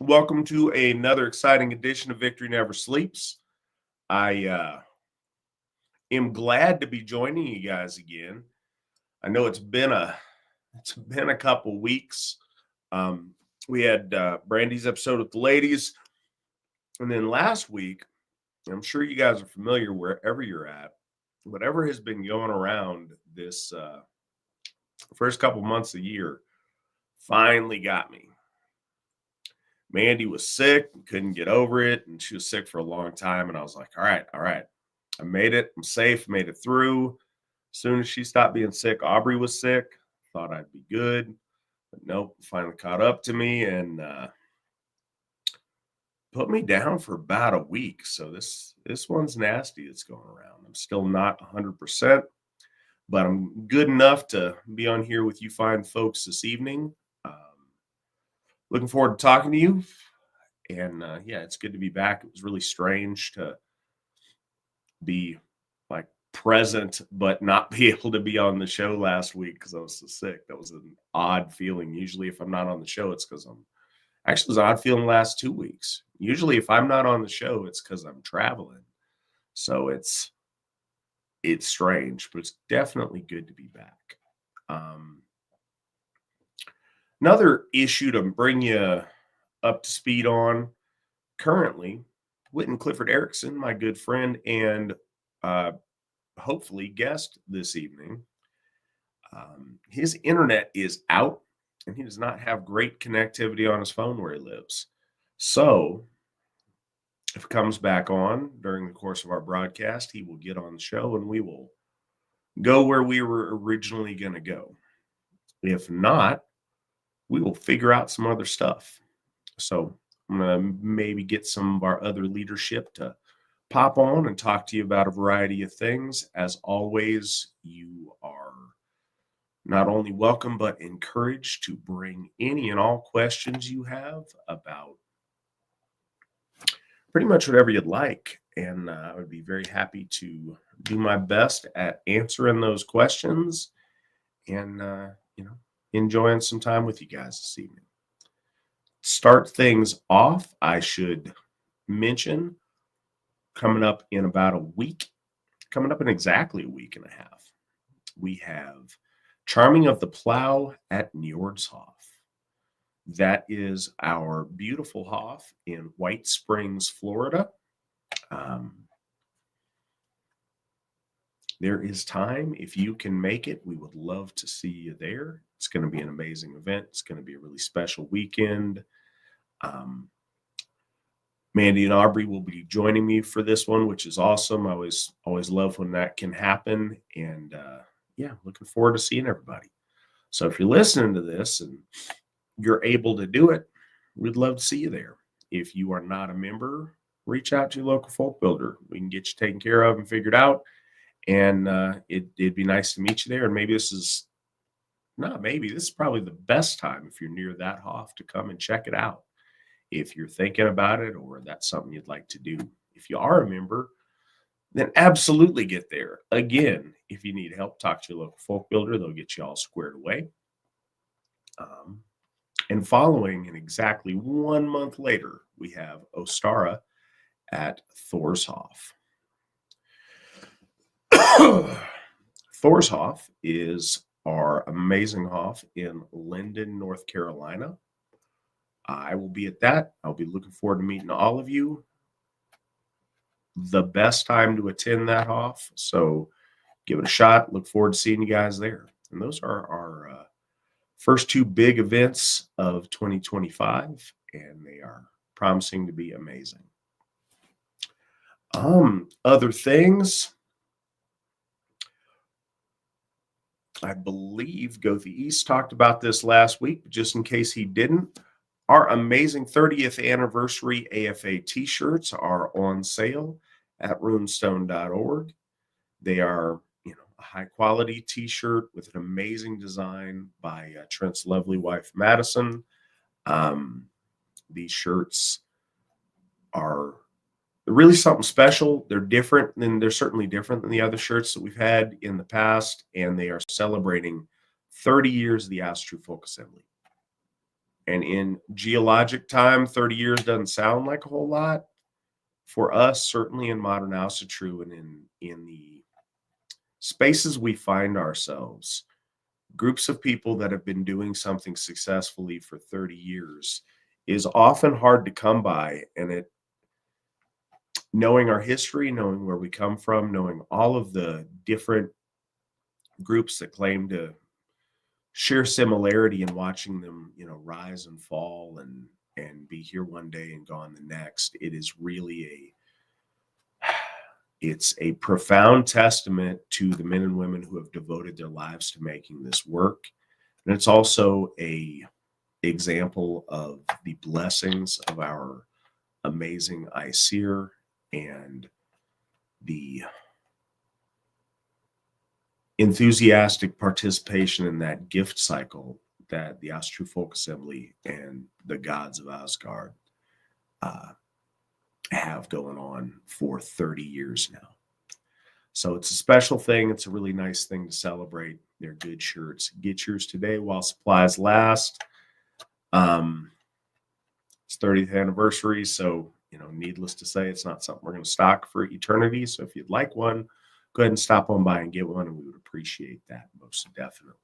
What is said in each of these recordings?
Welcome to another exciting edition of Victory Never Sleeps. I am glad to be joining you guys again. I know it's been a couple weeks. Um, we had Brandy's episode with the ladies, and then last week, I'm sure you guys are familiar wherever you're at. Whatever has been going around this first couple months of the year finally got me. Mandy was sick, couldn't get over it, and she was sick for a long time. And I was like, all right. I made it. I'm safe, made it through. As soon as she stopped being sick, Aubrey was sick. Thought I'd be good. But nope, finally caught up to me and put me down for about a week. So this one's nasty that's going around. I'm still not 100%, but I'm good enough to be on here with you fine folks this evening. Looking forward to talking to you. And yeah, it's good to be back. It was really strange to be like present, but not be able to be on the show last week because I was so sick. That was an odd feeling. Usually, if I'm not on the show, it's because I'm actually it was an odd feeling the last 2 weeks. Usually, if I'm not on the show, it's because I'm traveling. So it's strange, but it's definitely good to be back. Um, Another issue to bring you up to speed on currently, Whitten Clifford Erickson, my good friend and uh, hopefully guest this evening, his internet is out and he does not have great connectivity on his phone where he lives. So if it comes back on during the course of our broadcast, he will get on the show and we will go where we were originally going to go. If not, we will figure out some other stuff. So I'm going to maybe get some of our other leadership to pop on and talk to you about a variety of things. As always, you are not only welcome, but encouraged to bring any and all questions you have about pretty much whatever you'd like. And I would be very happy to do my best at answering those questions and, enjoying some time with you guys this evening. Start things off, I should mention coming up in exactly a week and a half, we have Charming of the Plow at Njordshof. That is our beautiful Hof in White Springs, Florida. There is time. If you can make it, we would love to see you there. It's going to be an amazing event. It's going to be a really special weekend. Mandy and Aubrey will be joining me for this one, which is awesome. I always love when that can happen. And yeah, looking forward to seeing everybody. So if you're listening to this and you're able to do it, we'd love to see you there. If you are not a member, reach out to your local folk builder. We can get you taken care of and figured out. And it'd be nice to meet you there. And maybe this is probably the best time if you're near that Hof to come and check it out. If you're thinking about it or that's something you'd like to do. If you are a member, then absolutely get there. Again, if you need help, talk to your local folk builder. They'll get you all squared away. And following, and exactly 1 month later, we have Ostara at Thorshof. Thorshof is our amazing Hof in Linden, North Carolina. I will be at that. I'll be looking forward to meeting all of you. The best time to attend that Hof, so give it a shot. Look forward to seeing you guys there. And those are our first two big events of 2025, and they are promising to be amazing. Other things, I believe Go the East talked about this last week, but just in case he didn't, our amazing 30th anniversary AFA t-shirts are on sale at runestone.org. They are, a high quality t-shirt with an amazing design by Trent's lovely wife, Madison. These shirts are really something special. They're certainly different than the other shirts that we've had in the past, and they are celebrating 30 years of the Asatru Folk Assembly. And in geologic time, 30 years doesn't sound like a whole lot. For us, certainly in modern Asatru and in the spaces we find ourselves, groups of people that have been doing something successfully for 30 years is often hard to come by. And it, knowing our history, knowing where we come from, knowing all of the different groups that claim to share similarity in watching them, rise and fall and be here one day and gone the next, it is really it's a profound testament to the men and women who have devoted their lives to making this work. And it's also a example of the blessings of our amazing ICER and the enthusiastic participation in that gift cycle that the Asatru Folk Assembly and the gods of Asgard have going on for 30 years now. So it's a special thing. It's a really nice thing to celebrate. They're good shirts. Get yours today while supplies last. It's 30th anniversary, so needless to say, it's not something we're going to stock for eternity. So if you'd like one, go ahead and stop on by and get one, and we would appreciate that most definitely.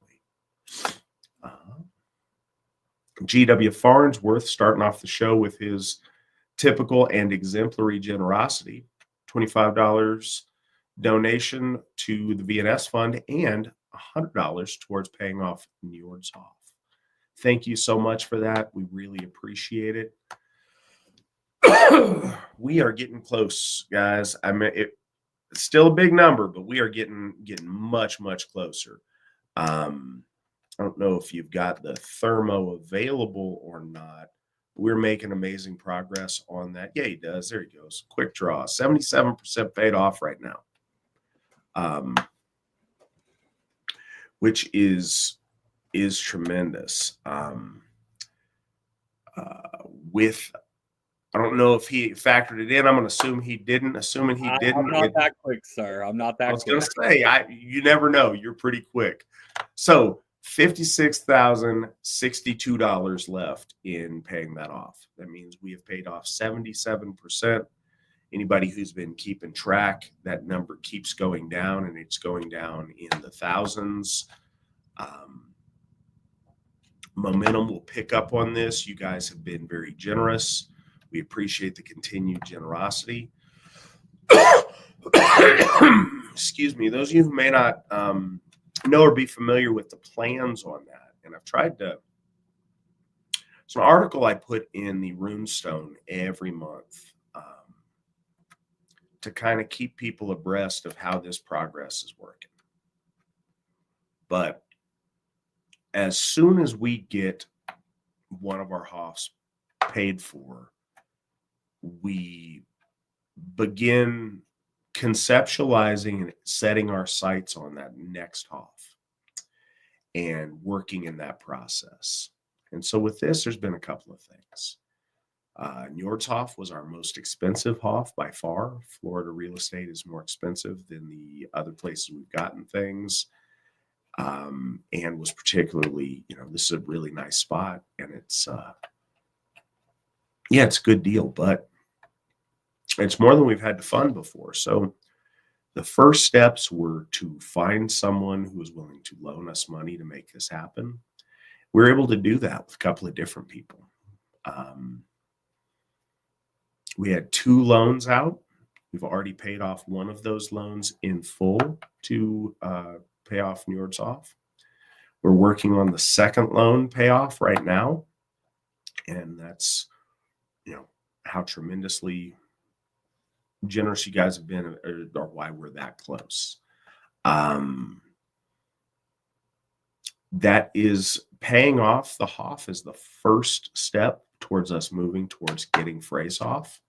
G.W. Farnsworth starting off the show with his typical and exemplary generosity, $25 donation to the VNS Fund and $100 towards paying off Njord's off. Thank you so much for that. We really appreciate it. We are getting close, guys. I mean, it's still a big number, but we are getting much, much closer. I don't know if you've got the thermo available or not. We're making amazing progress on that. Yeah, he does. There he goes. Quick draw. 77% paid off right now. Which is tremendous. With, I don't know if he factored it in. I'm going to assume he didn't. Assuming he didn't. I'm not that quick, sir. I'm not that quick. I was going to say, you never know. You're pretty quick. So $56,062 left in paying that off. That means we have paid off 77%. Anybody who's been keeping track, that number keeps going down, and it's going down in the thousands. Momentum will pick up on this. You guys have been very generous. We appreciate the continued generosity. Excuse me. Those of you who may not know or be familiar with the plans on that, and I've tried to. It's an article I put in the Runestone every month to kind of keep people abreast of how this progress is working. But as soon as we get one of our Hoffs paid for, we begin conceptualizing and setting our sights on that next Hoff and working in that process. And so with this, there's been a couple of things. Njord's Hoff was our most expensive Hoff by far. Florida real estate is more expensive than the other places we've gotten things. And was particularly, this is a really nice spot, and it's it's a good deal, but it's more than we've had to fund before. So the first steps were to find someone who was willing to loan us money to make this happen. We were able to do that with a couple of different people. We had 2 loans out. We've already paid off one of those loans in full to pay off Njord's off. We're working on the second loan payoff right now. And that's, how tremendously generous you guys have been, or why we're that close. That is paying off the Hoff is the first step towards us moving towards getting Phrase off.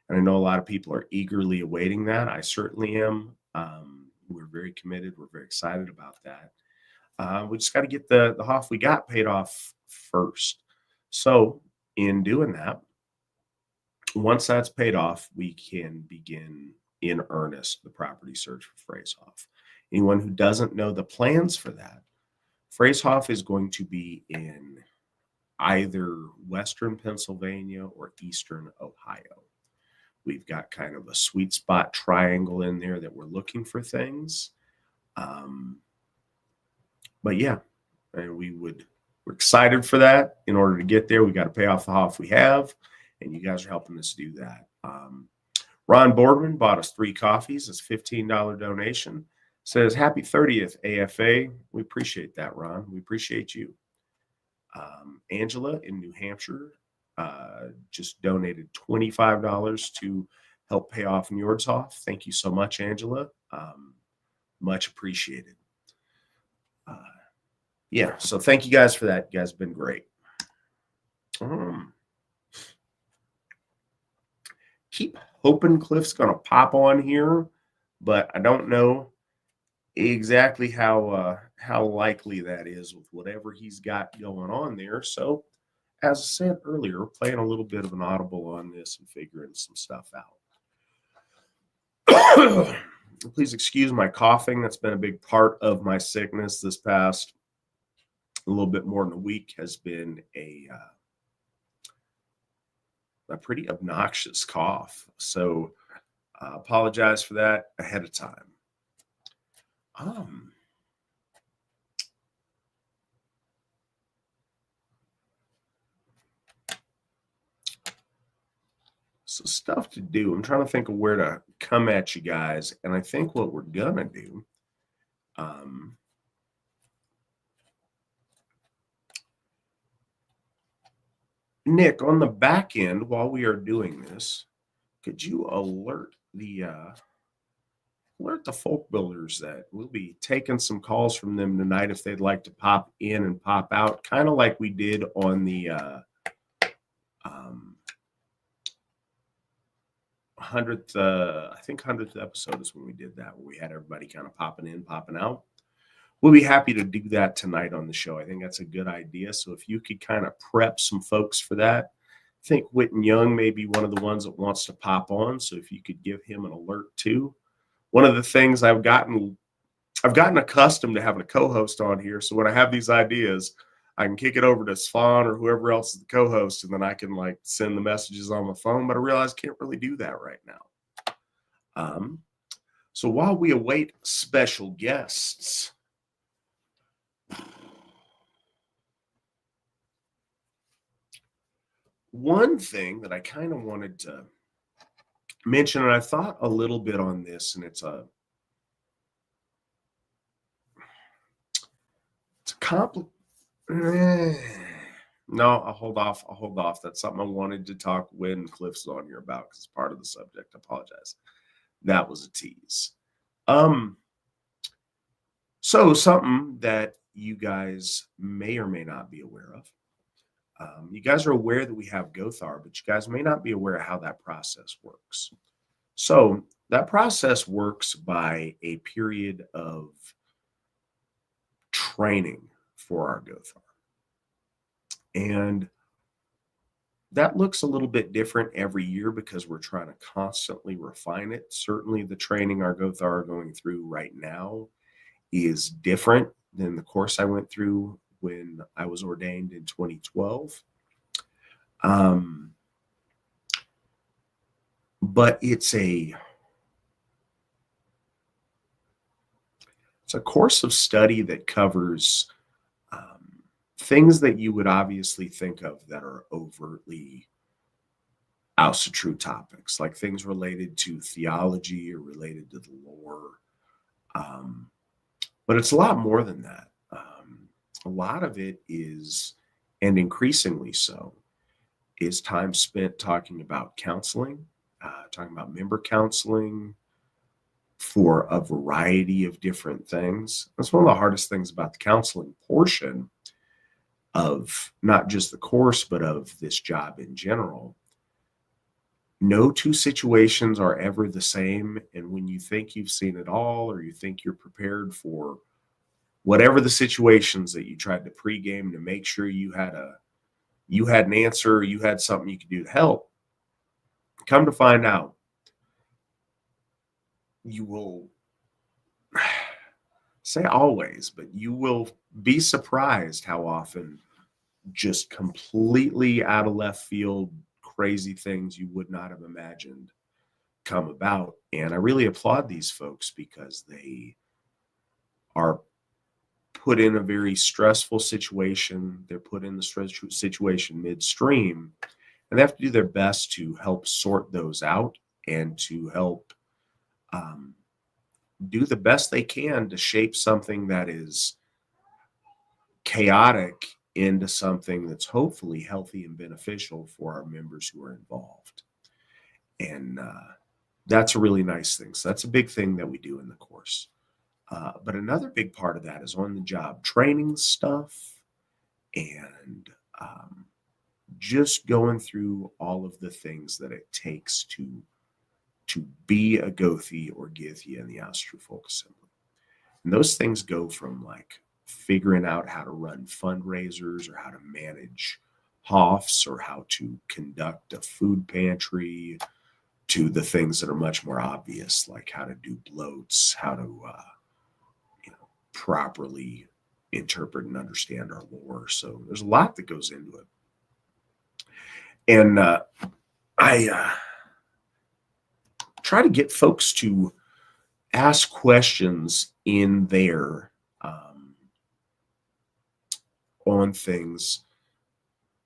And I know a lot of people are eagerly awaiting that. I certainly am. We're very committed. We're very excited about that. We just got to get the Hoff we got paid off first. So in doing that, once that's paid off, we can begin in earnest the property search for Phrase Hoff. Anyone who doesn't know the plans for that, Phrase Hoff is going to be in either Western Pennsylvania or Eastern Ohio. We've got kind of a sweet spot triangle in there that we're looking for things. But yeah, and we're excited for that. In order to get there, we got to pay off the HOF we have, and you guys are helping us do that. Ron Boardman bought us 3 coffees. It's a $15 donation. Says, happy 30th, AFA. We appreciate that, Ron. We appreciate you. Angela in New Hampshire just donated $25 to help pay off Njord's HOF. Thank you so much, Angela. Much appreciated. Yeah, so thank you guys for that. You guys have been great. Keep hoping Cliff's going to pop on here, but I don't know exactly how likely that is with whatever he's got going on there. So, as I said earlier, playing a little bit of an audible on this and figuring some stuff out. Please excuse my coughing. That's been a big part of my sickness this past a little bit more than a week. Has been a pretty obnoxious cough. So apologize for that ahead of time. So stuff to do. I'm trying to think of where to come at you guys. And I think what we're going to do, Nick, on the back end, while we are doing this, could you alert the folk builders that we'll be taking some calls from them tonight if they'd like to pop in and pop out, kind of like we did on the 100th, I think 100th episode is when we did that, where we had everybody kind of popping in, popping out. We'll be happy to do that tonight on the show. I think that's a good idea. So if you could kind of prep some folks for that, I think Whitten Young may be one of the ones that wants to pop on. So if you could give him an alert too. One of the things I've gotten accustomed to having a co-host on here. So when I have these ideas, I can kick it over to Svan or whoever else is the co-host, and then I can like send the messages on my phone. But I realize I can't really do that right now. So while we await special guests, one thing that I kind of wanted to mention, and I thought a little bit on this, and it's a complicated. No, I'll hold off. That's something I wanted to talk when Cliff's on here about because it's part of the subject. I apologize. That was a tease. So something that you guys may or may not be aware of. You guys are aware that we have Gothar, but you guys may not be aware of how that process works. So that process works by a period of training for our Gothar. And that looks a little bit different every year because we're trying to constantly refine it. Certainly the training our Gothar are going through right now is different than the course I went through when I was ordained in 2012. But it's a course of study that covers things that you would obviously think of that are overtly Asatru topics, like things related to theology or related to the lore. But it's a lot more than that. A lot of it is, and increasingly so, is time spent talking about counseling, talking about member counseling for a variety of different things. That's one of the hardest things about the counseling portion of not just the course, but of this job in general. No two situations are ever the same. And when you think you've seen it all, or you think you're prepared for whatever the situations that you tried to pregame to make sure you had an answer, or you had something you could do to help, come to find out, you will say always, but you will be surprised how often just completely out of left field, crazy things you would not have imagined come about. And I really applaud these folks because they are put in a very stressful situation. They're put in the stressful situation midstream, and they have to do their best to help sort those out and to help um, do the best they can to shape something that is chaotic into something that's hopefully healthy and beneficial for our members who are involved. And that's a really nice thing. So that's a big thing that we do in the course. But another big part of that is on the job training stuff and just going through all of the things that it takes to be a Gothi or Githya in the Ásatrú Folk Assembly. And those things go from like figuring out how to run fundraisers or how to manage HOFs or how to conduct a food pantry to the things that are much more obvious, like how to do bloats, how to properly interpret and understand our lore. So there's a lot that goes into it. And I try to get folks to ask questions in there on things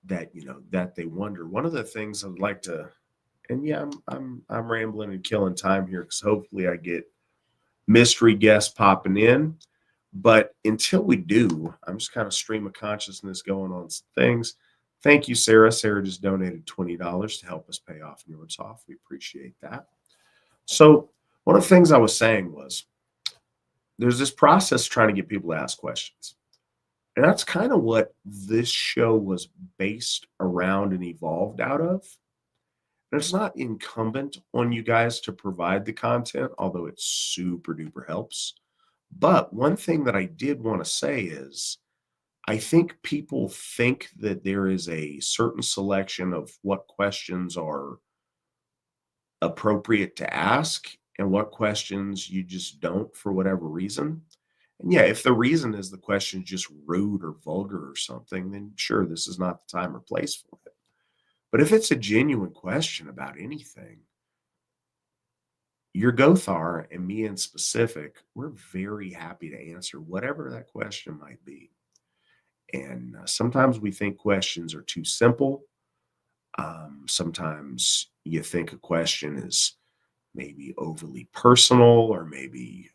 that that they wonder. One of the things I'd like to, and yeah, I'm rambling and killing time here because hopefully I get mystery guests popping in. But until we do, I'm just kind of stream of consciousness going on some things. Thank you, Sarah. Sarah just donated $20 to help us pay off Newhart's off. We appreciate that. So one of the things I was saying was there's this process trying to get people to ask questions. And that's kind of what this show was based around and evolved out of. And it's not incumbent on you guys to provide the content, although it super duper helps. But one thing that I did want to say is I think people think that there is a certain selection of what questions are appropriate to ask and what questions you just don't for whatever reason. And yeah, if the reason is the question is just rude or vulgar or something, then sure, this is not the time or place for it. But if it's a genuine question about anything, your Gothar and me in specific, we're very happy to answer whatever that question might be. And sometimes we think questions are too simple. Sometimes you think a question is maybe overly personal or maybe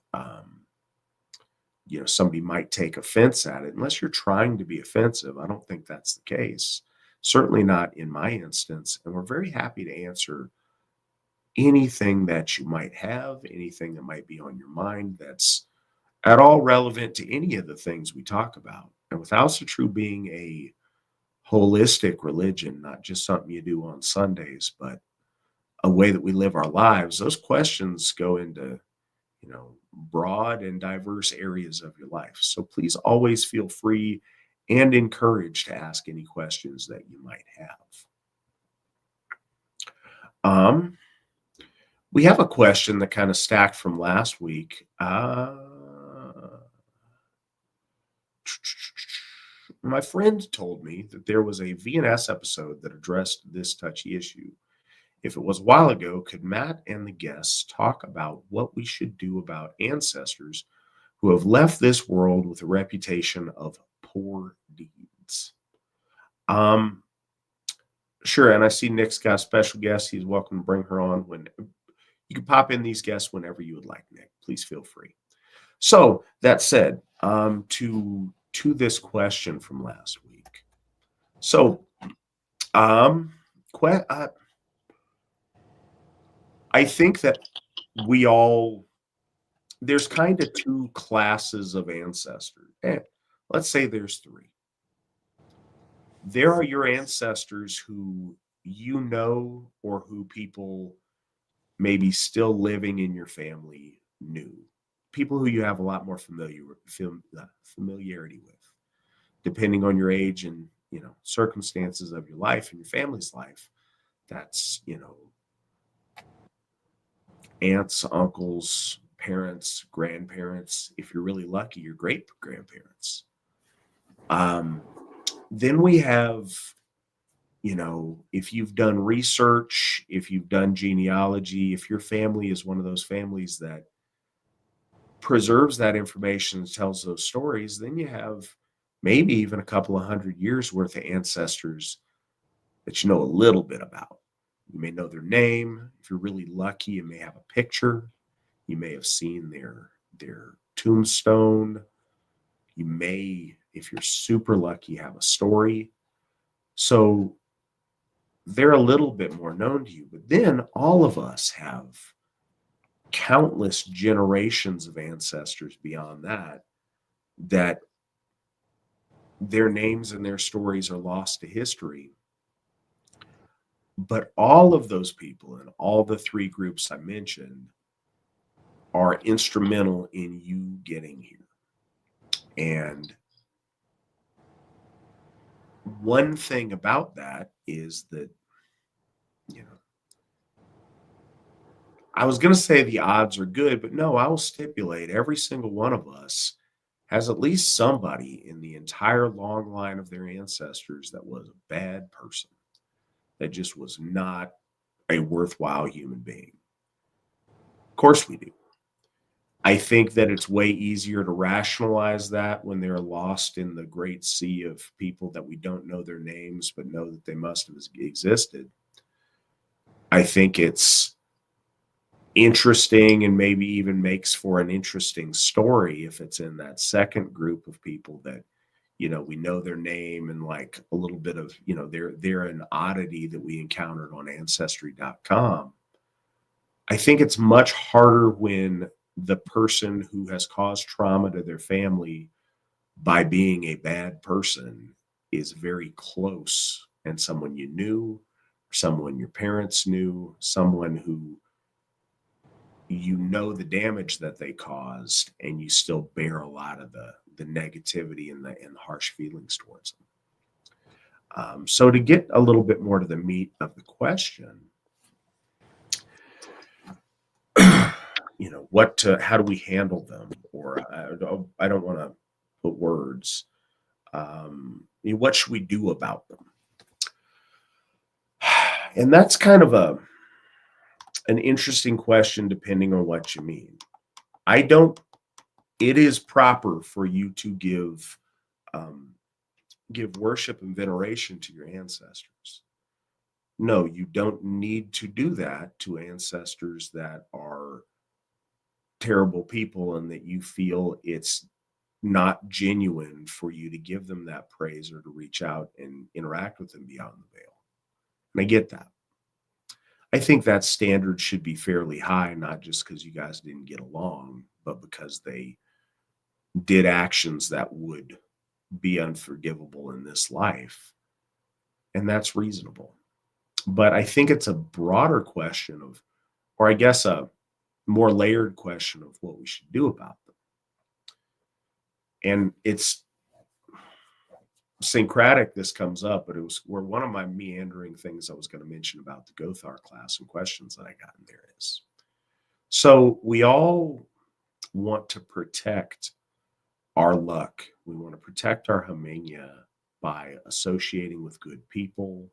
somebody might take offense at it. Unless you're trying to be offensive, I don't think that's the case. Certainly not in my instance. And we're very happy to answer anything that you might have, anything that might be on your mind that's at all relevant to any of the things we talk about. And with Asatru being a holistic religion, not just something you do on Sundays, but a way that we live our lives, those questions go into broad and diverse areas of your life. So please always feel free and encouraged to ask any questions that you might have. We have a question that kind of stacked from last week. My friend told me that there was a VNS episode that addressed this touchy issue. If it was a while ago, could Matt and the guests talk about what we should do about ancestors who have left this world with a reputation of poor deeds? Sure, and I see Nick's got a special guest. He's welcome to bring her on when you can pop in these guests whenever you would like, Nick. Please feel free. So that said, to this question from last week. So, I think that there's kind of two classes of ancestors. Let's say there's three. There are your ancestors who or who people maybe still living in your family knew. People who you have a lot more familiarity with, depending on your age and circumstances of your life and your family's life. That's aunts, uncles, parents, grandparents. If you're really lucky, your great grandparents. Then we have, if you've done research, if you've done genealogy, if your family is one of those families that preserves that information and tells those stories, then you have maybe even a couple of 100 years worth of ancestors that you know a little bit about. You may know their name. If you're really lucky, you may have a picture. You may have seen their tombstone. You may, if you're super lucky, have a story. So they're a little bit more known to you. But then all of us have countless generations of ancestors beyond that their names and their stories are lost to history. But all of those people in all the three groups I mentioned are instrumental in you getting here. And one thing about that is that, I was going to say the odds are good, but no, I will stipulate every single one of us has at least somebody in the entire long line of their ancestors that was a bad person, that just was not a worthwhile human being. Of course we do. I think that it's way easier to rationalize that when they're lost in the great sea of people that we don't know their names, but know that they must have existed. I think it's interesting and maybe even makes for an interesting story if it's in that second group of people that, we know their name and like a little bit of, they're an oddity that we encountered on ancestry.com. I think it's much harder when the person who has caused trauma to their family by being a bad person is very close and someone you knew, someone your parents knew, someone who the damage that they caused, and you still bear a lot of the negativity and the harsh feelings towards them. So to get a little bit more to the meat of the question, how do we handle them? Or I don't want to put words. What should we do about them? And that's kind of an interesting question depending on what you mean. It is proper for you to give worship and veneration to your ancestors. No, you don't need to do that to ancestors that are terrible people and that you feel it's not genuine for you to give them that praise or to reach out and interact with them beyond the veil. And I get that. I think that standard should be fairly high, not just because you guys didn't get along, but because they did actions that would be unforgivable in this life. And that's reasonable. But I think it's a broader question of, or I guess a more layered question of what we should do about them. And it's syncretic this comes up, but it was where one of my meandering things I was going to mention about the Gothar class and questions that I got in there is. So we all want to protect our luck. We want to protect our Hamenya by associating with good people,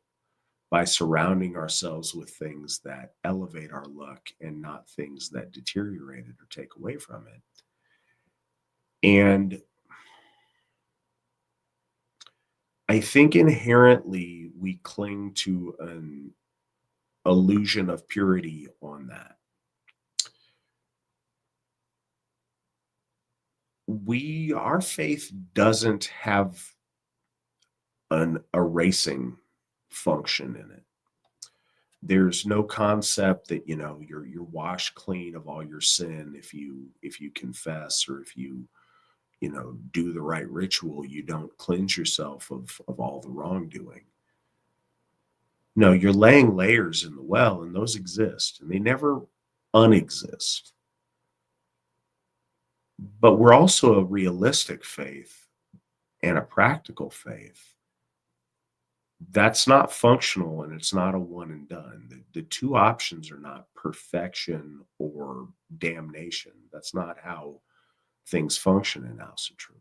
by surrounding ourselves with things that elevate our luck and not things that deteriorate it or take away from it. And I think inherently we cling to an illusion of purity on that. Our faith doesn't have an erasing function in it. There's no concept that you're washed clean of all your sin if you confess, or if you do the right ritual, you don't cleanse yourself of all the wrongdoing. No, you're laying layers in the well, and those exist, and they never unexist. But we're also a realistic faith and a practical faith. That's not functional, and it's not a one and done. The two options are not perfection or damnation. That's not how things function in Asatru.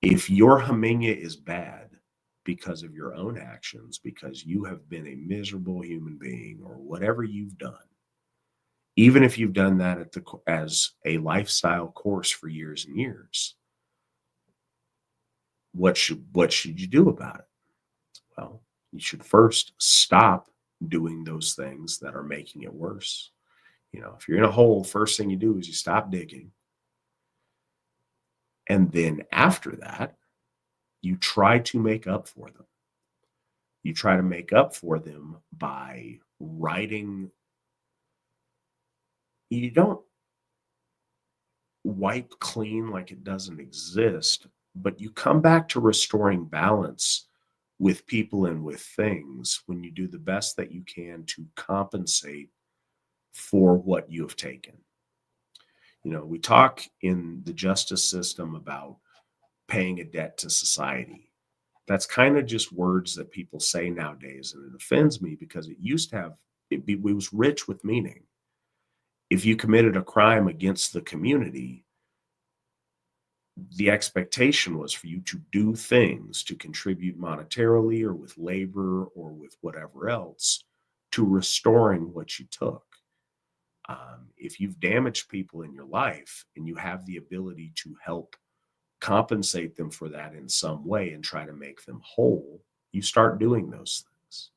If your Haminya is bad because of your own actions, because you have been a miserable human being or whatever you've done, even if you've done that as a lifestyle course for years and years, what should you do about it? Well, you should first stop doing those things that are making it worse. If you're in a hole, first thing you do is you stop digging. And then after that, you try to make up for them. You try to make up for them by writing. You don't wipe clean like it doesn't exist, but you come back to restoring balance with people and with things when you do the best that you can to compensate for what you have taken. We talk in the justice system about paying a debt to society. That's kind of just words that people say nowadays, and it offends me because it used to have, it was rich with meaning. If you committed a crime against the community, the expectation was for you to do things to contribute monetarily or with labor or with whatever else to restoring what you took. If you've damaged people in your life and you have the ability to help compensate them for that in some way and try to make them whole, you start doing those things.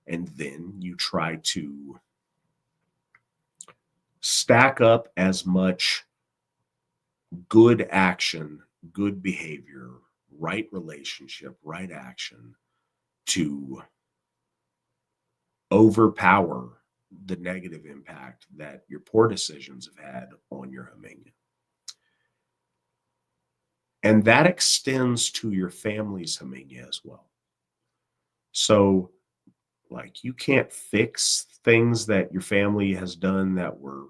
And then you try to stack up as much good action, good behavior, right relationship, right action to overpower the negative impact that your poor decisions have had on your Haminya. And that extends to your family's Haminya as well. So, like, you can't fix things that your family has done that were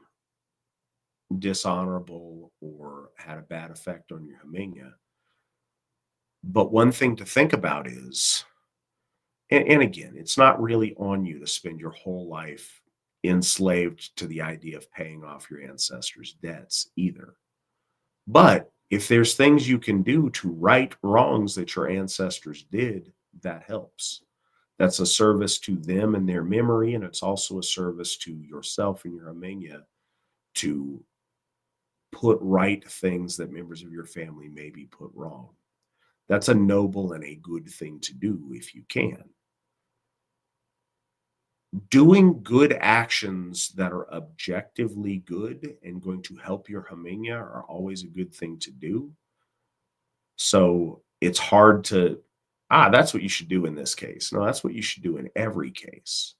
dishonorable or had a bad effect on your Haminya. But one thing to think about is, and again, it's not really on you to spend your whole life enslaved to the idea of paying off your ancestors' debts either. But if there's things you can do to right wrongs that your ancestors did, that helps. That's a service to them and their memory, and it's also a service to yourself and your Haminya to put right things that members of your family may be put wrong. That's a noble and a good thing to do if you can. Doing good actions that are objectively good and going to help your Haminya are always a good thing to do. So it's hard to, that's what you should do in this case. No, that's what you should do in every case.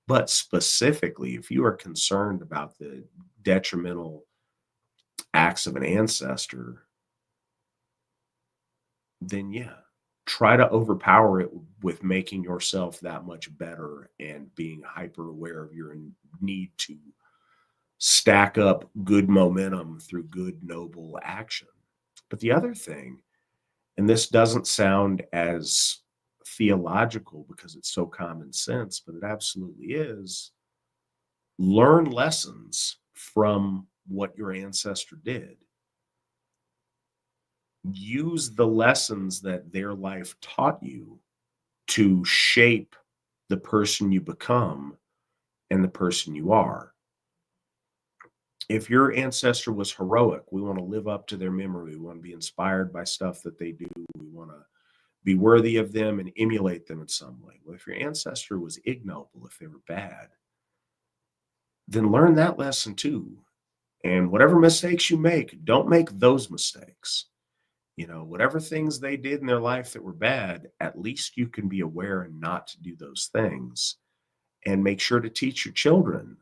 But specifically, if you are concerned about the detrimental acts of an ancestor, then yeah, try to overpower it with making yourself that much better and being hyper aware of your need to stack up good momentum through good, noble action. But the other thing, and this doesn't sound as theological because it's so common sense, but it absolutely is, learn lessons from what your ancestor did. Use the lessons that their life taught you to shape the person you become and the person you are. If your ancestor was heroic, we want to live up to their memory. We want to be inspired by stuff that they do. We want to be worthy of them and emulate them in some way. Well, if your ancestor was ignoble, if they were bad, then learn that lesson too. And whatever mistakes you make, don't make those mistakes. Whatever things they did in their life that were bad, at least you can be aware and not to do those things. And make sure to teach your children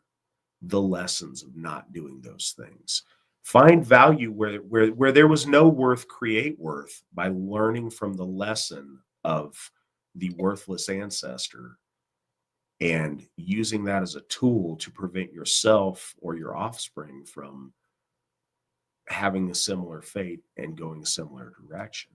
the lessons of not doing those things. Find value where there was no worth, create worth by learning from the lesson of the worthless ancestor and using that as a tool to prevent yourself or your offspring from having a similar fate and going a similar direction.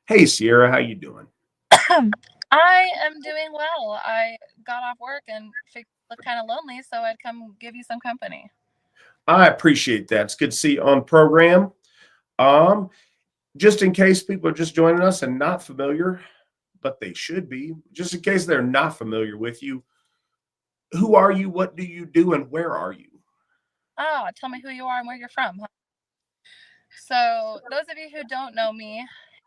Hey Sierra, how you doing? I am doing well. I got off work and figured you look kind of lonely, so I'd come give you some company. I appreciate that. It's good to see you on program. Um, just in case people are just joining us and not familiar, but they should be, just in case they're not familiar with you, who are you, what do you do, and where are you? Oh, tell me who you are and where you're from. So those of you who don't know me,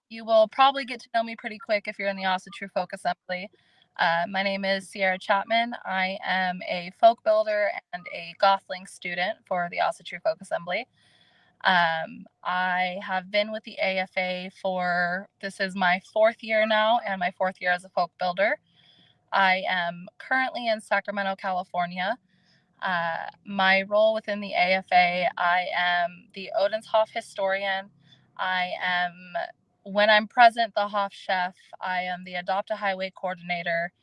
you will probably get to know me pretty quick if you're in the Asatru Folk Assembly. My name is Sierra Chapman. I am a folk builder and a Gothling student for the Asatru Folk Assembly. I have been with the AFA this is my 4th year now, and my 4th year as a folk builder. I am currently in Sacramento, California. My role within the AFA, I am the Odenshof historian. When I'm present, the Hof chef. I am the Adopt a Highway coordinator.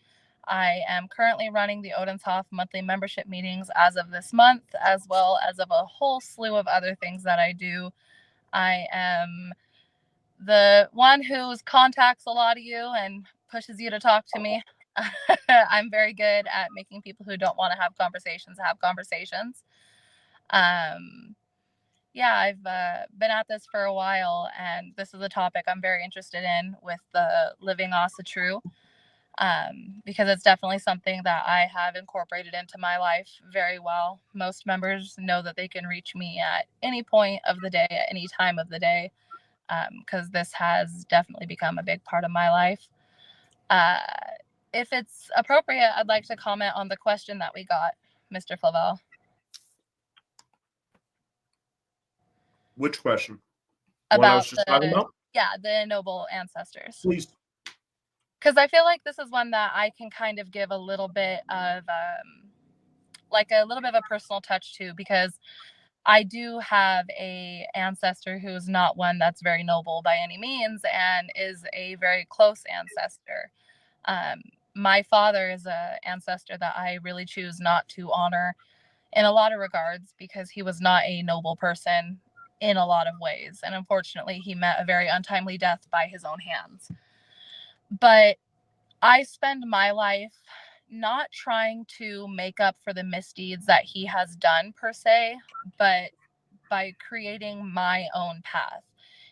I am currently running the Odenshof monthly membership meetings as of this month, as well as of a whole slew of other things that I do. I am the one who contacts a lot of you and pushes you to talk to me. I'm very good at making people who don't want to have conversations have conversations. Yeah, I've been at this for a while, and this is a topic I'm very interested in with the living Asatru, because it's definitely something that I have incorporated into my life very well. Most members know that they can reach me at any point of the day, at any time of the day, because this has definitely become a big part of my life. If it's appropriate, I'd like to comment on the question that we got, Mr. Flavel. Which question? What I was just talking about? Yeah, the noble ancestors. Please. Because I feel like this is one that I can kind of give a little bit of a personal touch to, because I do have a ancestor who's not one that's very noble by any means and is a very close ancestor. My father is an ancestor that I really choose not to honor in a lot of regards, because he was not a noble person in a lot of ways. And unfortunately, he met a very untimely death by his own hands. But I spend my life not trying to make up for the misdeeds that he has done per se, but by creating my own path.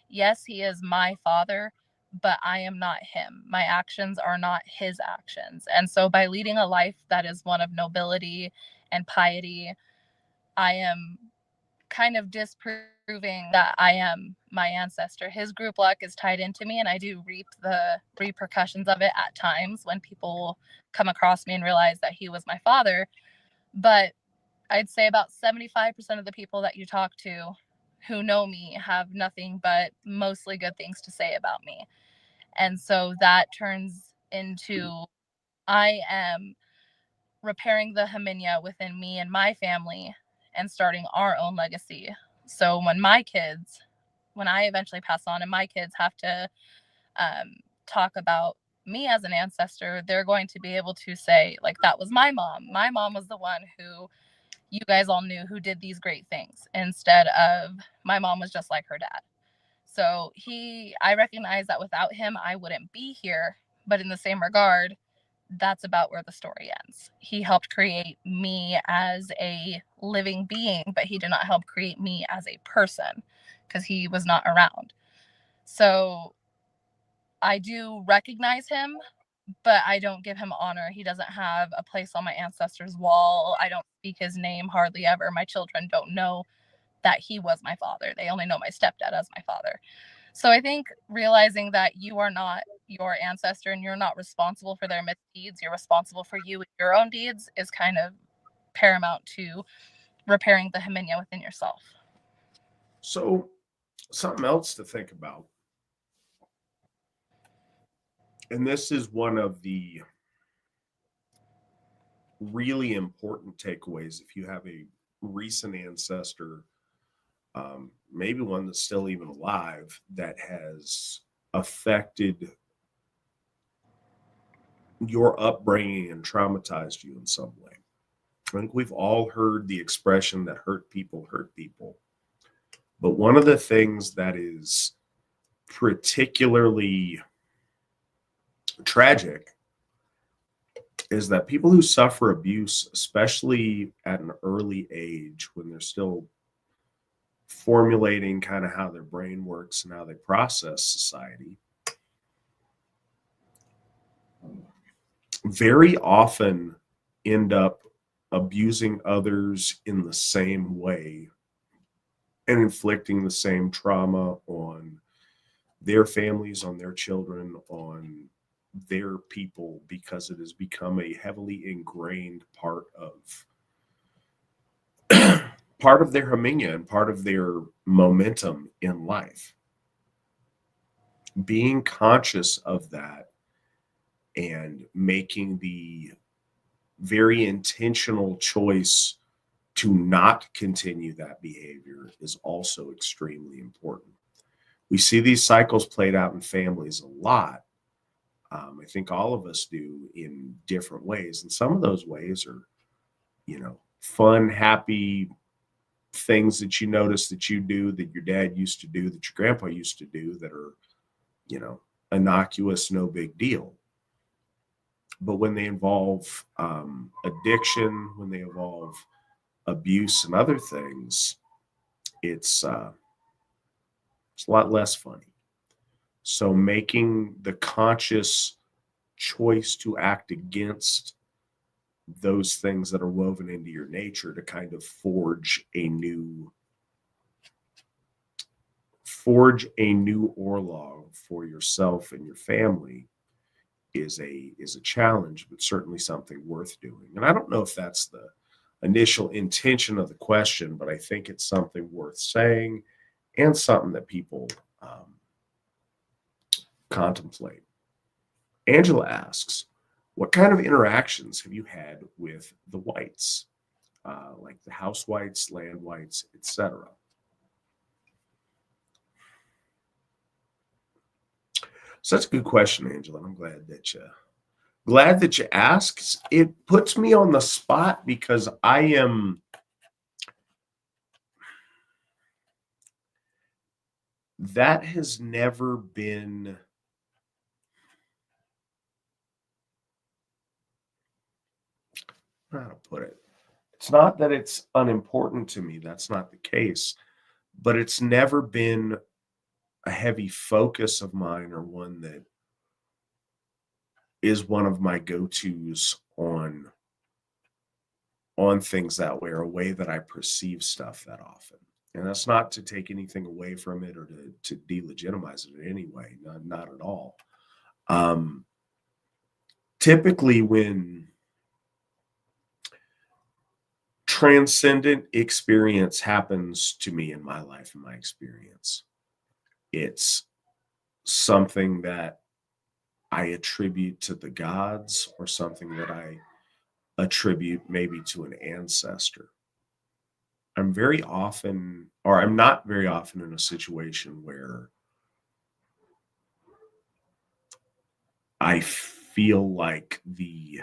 Yes, he is my father, but I am not him. My actions are not his actions. And so by leading a life that is one of nobility and piety, I am kind of disproving that I am my ancestor. His group luck is tied into me, and I do reap the repercussions of it at times when people come across me and realize that he was my father. But I'd say about 75% of the people that you talk to who know me have nothing but mostly good things to say about me. And so that turns into, I am repairing the Haminya within me and my family and starting our own legacy. So when I eventually pass on and my kids have to talk about me as an ancestor, they're going to be able to say, like, that was my mom. My mom was the one who you guys all knew, who did these great things, instead of my mom was just like her dad. So I recognize that without him, I wouldn't be here. But in the same regard, that's about where the story ends. He helped create me as a living being, but he did not help create me as a person, because he was not around. So I do recognize him, but I don't give him honor. He doesn't have a place on my ancestors' wall. I don't speak his name hardly ever. My children don't know that he was my father. They only know my stepdad as my father. So I think realizing that you are not your ancestor and you're not responsible for their misdeeds, you're responsible for your own deeds, is kind of paramount to repairing the Haminya within yourself. So, something else to think about, and this is one of the really important takeaways if you have a recent ancestor, maybe one that's still even alive, that has affected your upbringing and traumatized you in some way. I think we've all heard the expression that hurt people hurt people. But one of the things that is particularly tragic is that people who suffer abuse, especially at an early age when they're still formulating kind of how their brain works and how they process society, very often end up abusing others in the same way and inflicting the same trauma on their families, on their children, on their people, because it has become a heavily ingrained part of their haminya and part of their momentum in life. Being conscious of that and making the very intentional choice to not continue that behavior is also extremely important. We see these cycles played out in families a lot. I think all of us do in different ways. And some of those ways are, fun, happy things that you notice that you do, that your dad used to do, that your grandpa used to do, that are, innocuous, no big deal. But when they involve addiction, when they involve abuse and other things, it's a lot less funny. So making the conscious choice to act against those things that are woven into your nature to kind of forge a new orlog for yourself and your family is a challenge, but certainly something worth doing. And I don't know if that's the initial intention of the question, but I think it's something worth saying and something that people contemplate. Angela asks, what kind of interactions have you had with the whites, like the house whites, land whites, etc.? So that's a good question, Angela. I'm glad that you asked. It puts me on the spot because that has never been how to put it. It's not that it's unimportant to me. That's not the case. But it's never been a heavy focus of mine, or one that is one of my go-tos on things that way, or a way that I perceive stuff that often. And that's not to take anything away from it or to delegitimize it in any way. Not at all. Typically when transcendent experience happens to me in my life, in my experience, it's something that I attribute to the gods, or something that I attribute maybe to an ancestor. I'm not very often in a situation where I feel like the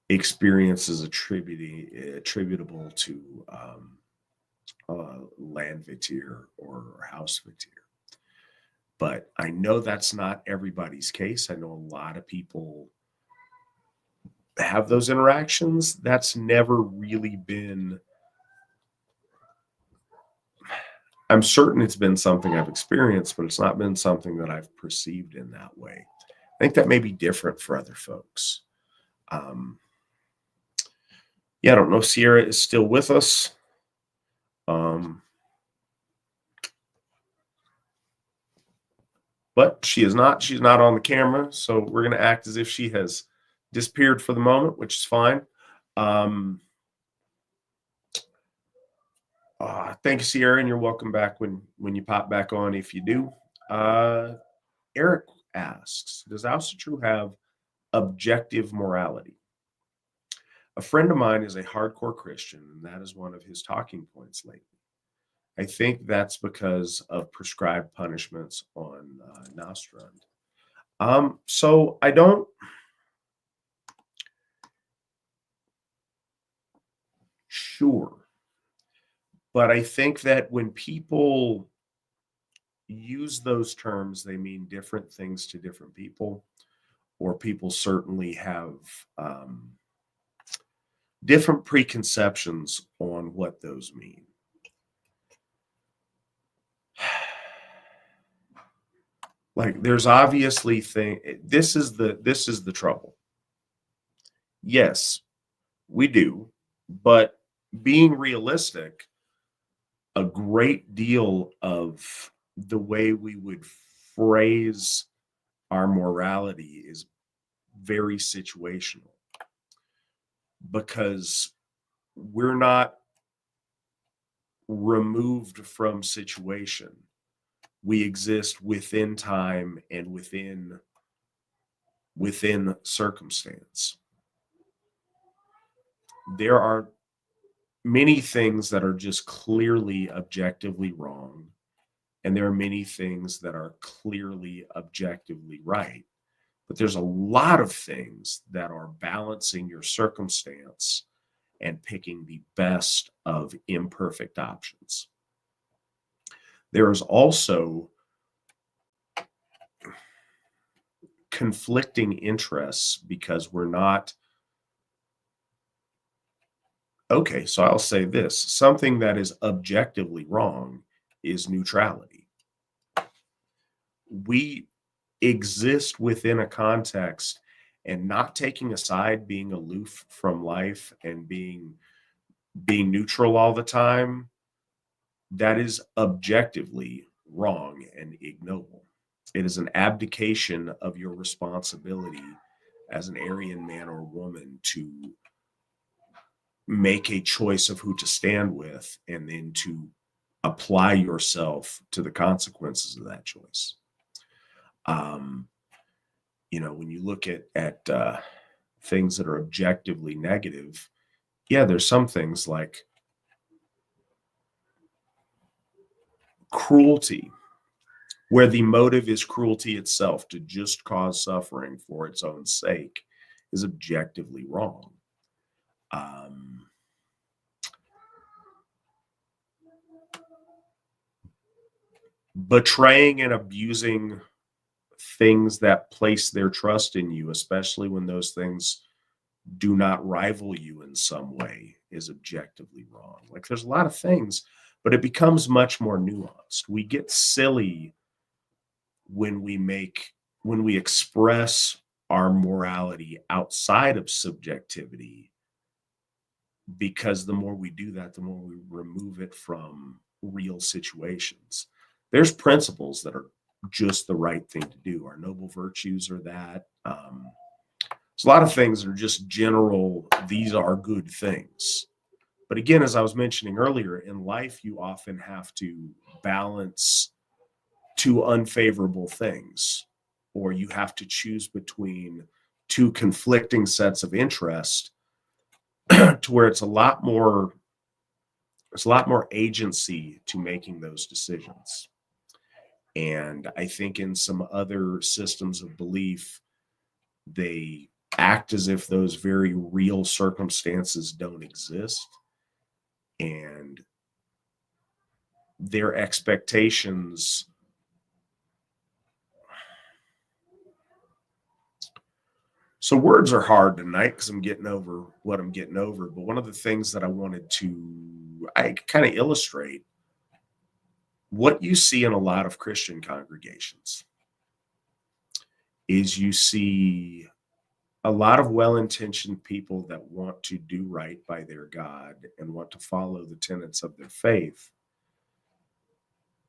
experience is attributable to land vitir or house vitir. But I know that's not everybody's case. I know a lot of people have those interactions. That's never really been, I'm certain it's been something I've experienced, but it's not been something that I've perceived in that way. I think that may be different for other folks. Yeah, I don't know if Sierra is still with us. But she is not. She's not on the camera, so we're going to act as if she has disappeared for the moment, which is fine. Thank you, Sierra, and you're welcome back when you pop back on, if you do. Eric asks, does Asatru have objective morality? A friend of mine is a hardcore Christian, and that is one of his talking points lately. I think that's because of prescribed punishments on Nostrand. So I don't. Sure. But I think that when people use those terms, they mean different things to different people, or people certainly have different preconceptions on what those mean. Like, there's obviously this is the trouble. Yes, we do, but being realistic, a great deal of the way we would phrase our morality is very situational, because we're not removed from situation. We exist within time and within circumstance. There are many things that are just clearly objectively wrong, and there are many things that are clearly objectively right. But there's a lot of things that are balancing your circumstance and picking the best of imperfect options. There is also conflicting interests, because we're not. Okay, so I'll say this. Something that is objectively wrong is neutrality. We exist within a context, and not taking a side, being aloof from life, and being neutral all the time, that is objectively wrong and ignoble. It is an abdication of your responsibility as an Aryan man or woman to make a choice of who to stand with, and then to apply yourself to the consequences of that choice. When you look at things that are objectively negative, yeah, there's some things like cruelty, where the motive is cruelty itself, to just cause suffering for its own sake, is objectively wrong. Betraying and abusing things that place their trust in you, especially when those things do not rival you in some way, is objectively wrong. Like, there's a lot of things, but it becomes much more nuanced. We get silly when we express our morality outside of subjectivity, because the more we do that, the more we remove it from real situations. There's principles that are just the right thing to do. Our noble virtues are that. There's a lot of things that are just general, these are good things. But again, as I was mentioning earlier, in life, you often have to balance two unfavorable things, or you have to choose between two conflicting sets of interest, to where it's a lot more agency to making those decisions. And I think in some other systems of belief, they act as if those very real circumstances don't exist, and their expectations so words are hard tonight, because I'm getting over what I'm getting over. But one of the things that I kind of illustrate what you see in a lot of Christian congregations is you see a lot of well-intentioned people that want to do right by their God and want to follow the tenets of their faith,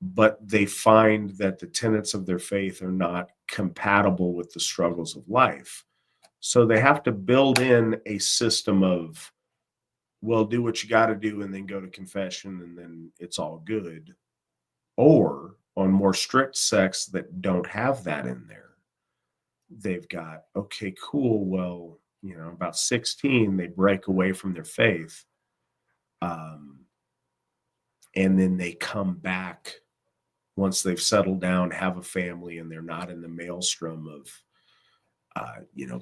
but they find that the tenets of their faith are not compatible with the struggles of life. So they have to build in a system of, well, do what you got to do and then go to confession and then it's all good. Or on more strict sects that don't have that in there, they've got, okay, cool, well, about 16, they break away from their faith. And then they come back once they've settled down, have a family, and they're not in the maelstrom of,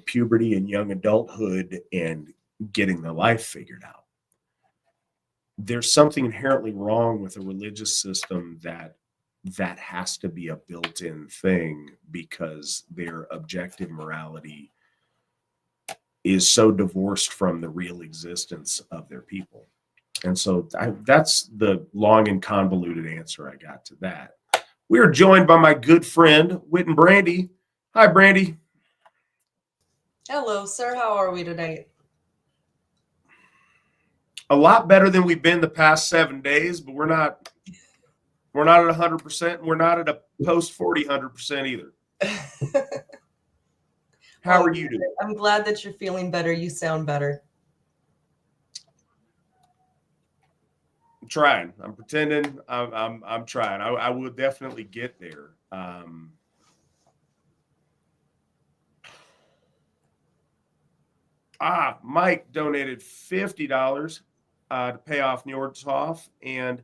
puberty and young adulthood and getting their life figured out. There's something inherently wrong with a religious system that has to be a built-in thing, because their objective morality is so divorced from the real existence of their people. And so that's the long and convoluted answer I got to that. We are joined by my good friend, Whit and Brandy. Hi, Brandy. Hello, sir. How are we tonight? A lot better than we've been the past 7 days, but we're not at 100%. We're not at a post 40 100% either. How are you doing? I'm glad that you're feeling better. You sound better. I'm trying. I'm pretending. I'm trying. I will definitely get there. Mike donated $50 to pay off Nordhoff and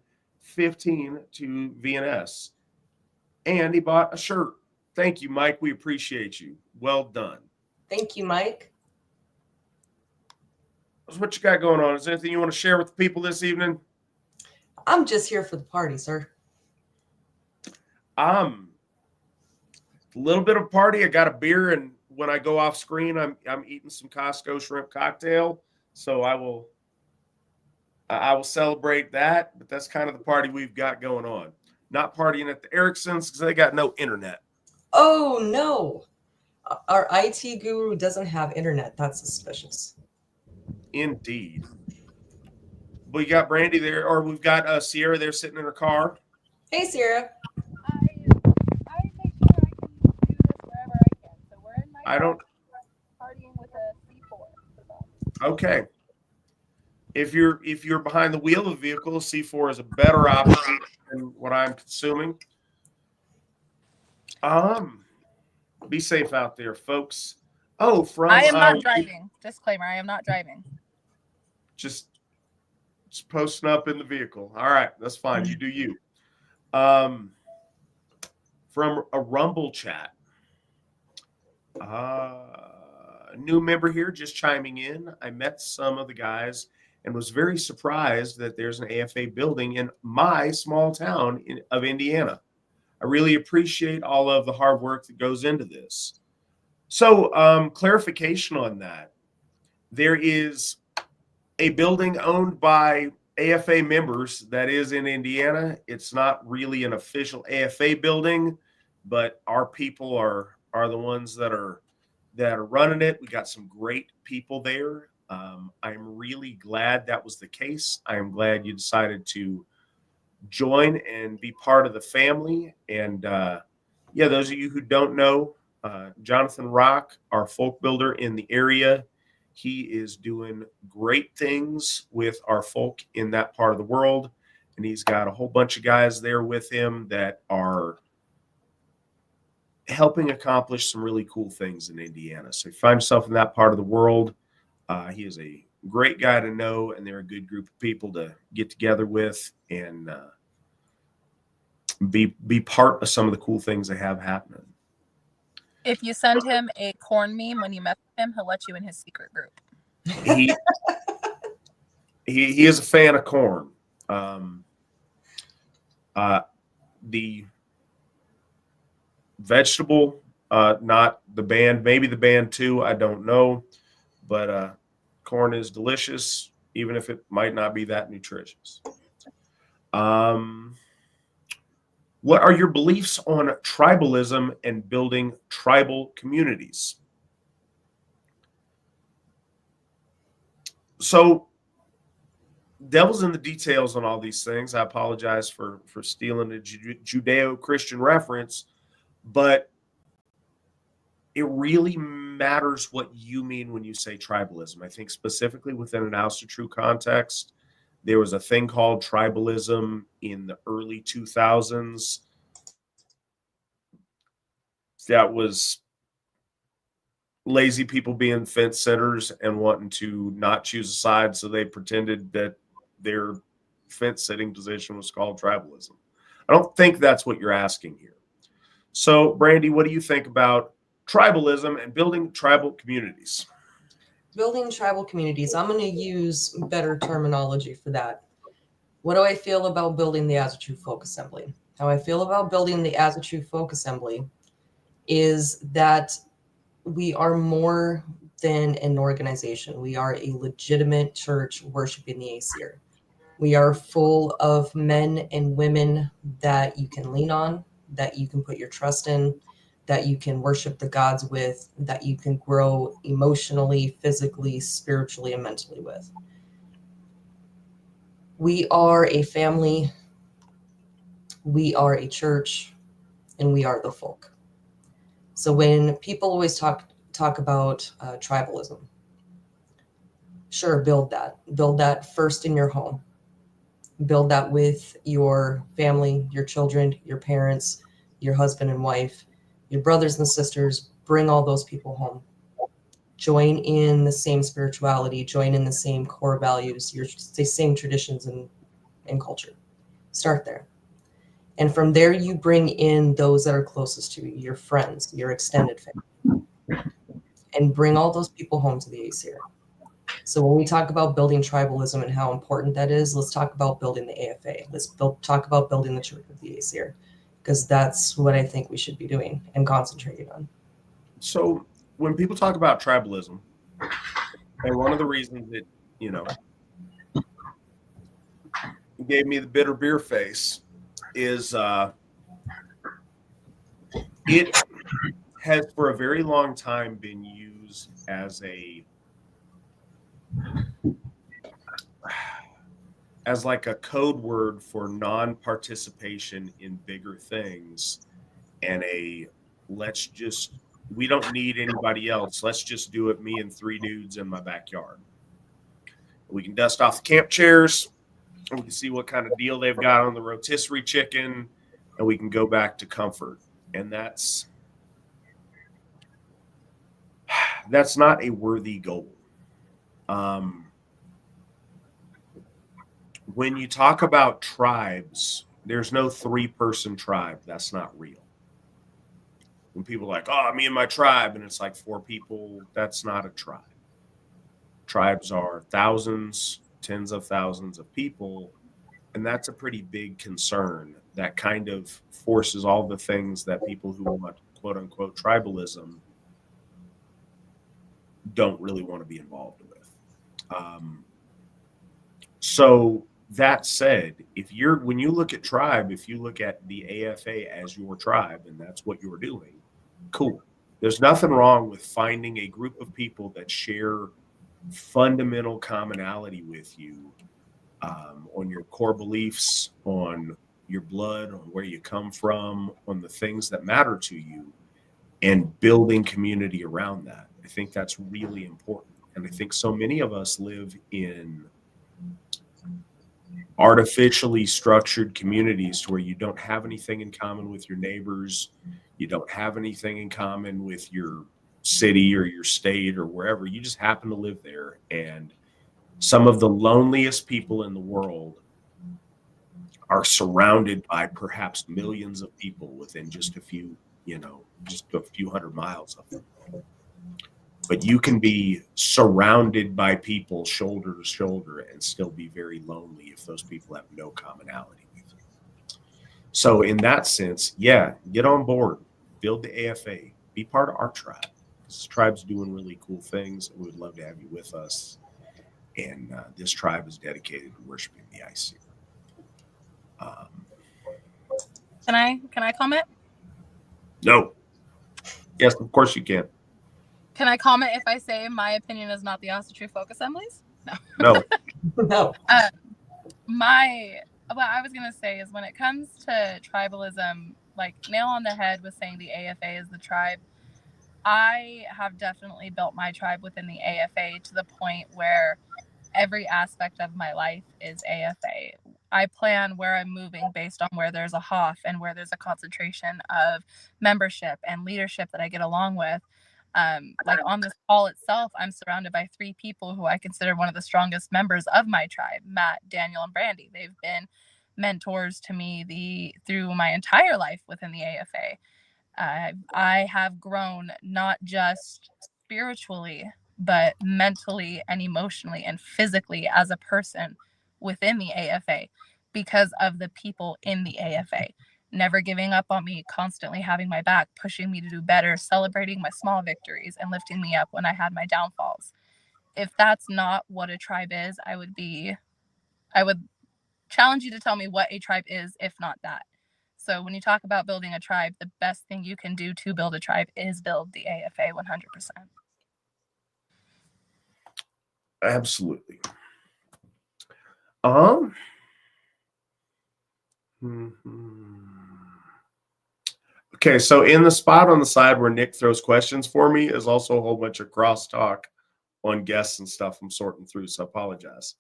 $15 to VNS. And he bought a shirt. Thank you, Mike. We appreciate you. Well done. Thank you, Mike. So what you got going on? Is there anything you want to share with the people this evening? I'm just here for the party, sir. A little bit of a party. I got a beer, and when I go off screen, I'm eating some Costco shrimp cocktail. So I will celebrate that. But that's kind of the party we've got going on. Not partying at the Ericksons because they got no internet. Oh no, our IT guru doesn't have internet. That's suspicious. Indeed. We got Brandy there, or we've got Sierra there sitting in her car. Hey, Sierra. I make sure I can do this wherever I can. So we're in my car partying with a C4. Okay. If you're behind the wheel of the vehicle, C4 is a better option than what I'm consuming. Be safe out there, folks. Oh, I am not driving. Disclaimer: I am not driving. Just posting up in the vehicle. All right, that's fine. You do you. From a Rumble chat. A new member here just chiming in. I met some of the guys and was very surprised that there's an AFA building in my small town of Indiana. I really appreciate all of the hard work that goes into this. So, clarification on that. There is a building owned by AFA members that is in Indiana. It's not really an official AFA building, but our people are the ones that are running it. We got some great people there. I'm really glad that was the case. I am glad you decided to join and be part of the family. And those of you who don't know, Jonathan Rock, our folk builder in the area, he is doing great things with our folk in that part of the world. And he's got a whole bunch of guys there with him that are helping accomplish some really cool things in Indiana. So if you find yourself in that part of the world, he is a great guy to know, and they're a good group of people to get together with and be part of some of the cool things they have happening. If you send him a corn meme when you message him, he'll let you in his secret group. He is a fan of corn. The vegetable, not the band, maybe the band too, I don't know. But corn is delicious, even if it might not be that nutritious. What are your beliefs on tribalism and building tribal communities? So, devil's in the details on all these things. I apologize for stealing a Judeo-Christian reference, but it really matters what you mean when you say tribalism. I think specifically within an Asatru context, there was a thing called tribalism in the early 2000s that was lazy people being fence sitters and wanting to not choose a side, so they pretended that their fence sitting position was called tribalism. I don't think that's what you're asking here. So, Brandy, what do you think about tribalism and building tribal communities? Building tribal communities. I'm going to use better terminology for that. What do I feel about building the Asatru Folk Assembly? How I feel about building the Asatru Folk Assembly is that we are more than an organization. We are a legitimate church worshiping the ACR. We are full of men and women that you can lean on, that you can put your trust in, that you can worship the gods with, that you can grow emotionally, physically, spiritually, and mentally with. We are a family, we are a church, and we are the folk. So when people always talk about tribalism, sure, build that first in your home. Build that with your family, your children, your parents, your husband and wife, your brothers and sisters. Bring all those people home. Join in the same spirituality, join in the same core values, the same traditions and culture. Start there. And from there, you bring in those that are closest to you, your friends, your extended family, and bring all those people home to the ACR. So when we talk about building tribalism and how important that is, let's talk about building the AFA. Let's talk about building the Church of the ACR, because that's what I think we should be doing and concentrating on. So when people talk about tribalism, and one of the reasons that, gave me the bitter beer face is it has for a very long time been used as like a code word for non-participation in bigger things, and we don't need anybody else. Let's just do it, me and three dudes in my backyard. We can dust off the camp chairs, we can see what kind of deal they've got on the rotisserie chicken, and we can go back to comfort. And that's not a worthy goal. When you talk about tribes, there's no 3-person tribe. That's not real. When people are like, oh, me and my tribe, and it's like 4 people, that's not a tribe. Tribes are thousands, tens of thousands of people, and that's a pretty big concern that kind of forces all the things that people who want quote unquote tribalism don't really want to be involved with. So that said, when you look at tribe, if you look at the AFA as your tribe and that's what you're doing, cool. There's nothing wrong with finding a group of people that share fundamental commonality with you on your core beliefs, on your blood, on where you come from, on the things that matter to you, and building community around that. I think that's really important. And I think so many of us live in artificially structured communities where you don't have anything in common with your neighbors. You don't have anything in common with your city or your state or wherever. You just happen to live there. And some of the loneliest people in the world are surrounded by perhaps millions of people within just a few hundred miles of them. But you can be surrounded by people shoulder to shoulder and still be very lonely if those people have no commonality with you. So in that sense, yeah, get on board, build the AFA, be part of our tribe. This tribe's doing really cool things, and we would love to have you with us. And this tribe is dedicated to worshiping the IC. Can I comment? No. Yes, of course you can. Can I comment if I say my opinion is not the Asatru folk assemblies? No. No. What I was going to say is when it comes to tribalism, like nail on the head with saying the AFA is the tribe. I have definitely built my tribe within the AFA to the point where every aspect of my life is AFA. I plan where I'm moving based on where there's a HOF and where there's a concentration of membership and leadership that I get along with. Like on this call itself, I'm surrounded by 3 people who I consider one of the strongest members of my tribe, Matt, Daniel, and Brandy. They've been mentors to me through my entire life within the AFA. I have grown not just spiritually, but mentally and emotionally and physically as a person within the AFA because of the people in the AFA. never giving up on me, constantly having my back, pushing me to do better, celebrating my small victories, and lifting me up when I had my downfalls. If that's not what a tribe is, I would challenge you to tell me what a tribe is, if not that. So when you talk about building a tribe, the best thing you can do to build a tribe is build the AFA 100%. Absolutely. Okay, so in the spot on the side where Nick throws questions for me is also a whole bunch of crosstalk on guests and stuff I'm sorting through, so I apologize.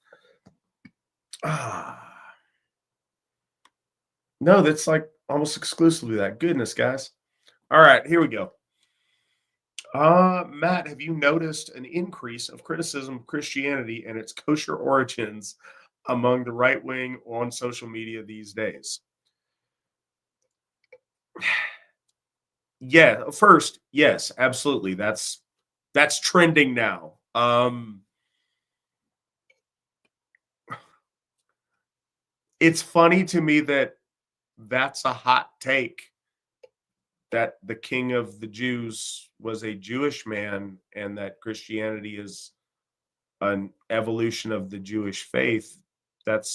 No, that's like almost exclusively that. Goodness, guys. All right, here we go. Matt, have you noticed an increase of criticism of Christianity and its kosher origins among the right wing on social media these days? Yeah, first, yes, absolutely. That's trending now. It's funny to me that that's a hot take, that the king of the Jews was a Jewish man and that Christianity is an evolution of the Jewish faith. That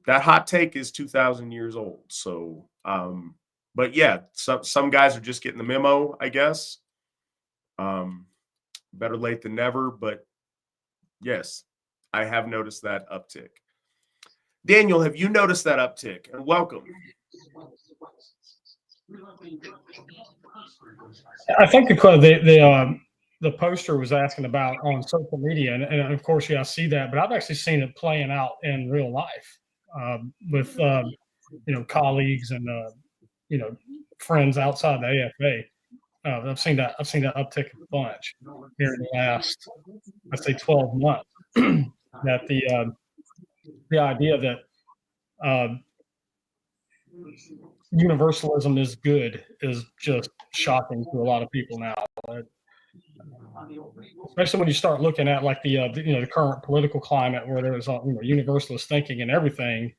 hot take is 2,000 years old. So, but yeah, some guys are just getting the memo, I guess. Better late than never, but yes, I have noticed that uptick. Daniel, have you noticed that uptick? And welcome. I think the poster was asking about on social media, and of course, yeah, I see that, but I've actually seen it playing out in real life with colleagues and friends outside the AFA. I've seen that uptick a bunch here in the last, I'd say, 12 months. That the idea that universalism is good is just shocking to a lot of people now. Especially when you start looking at like the current political climate where there's universalist thinking and everything,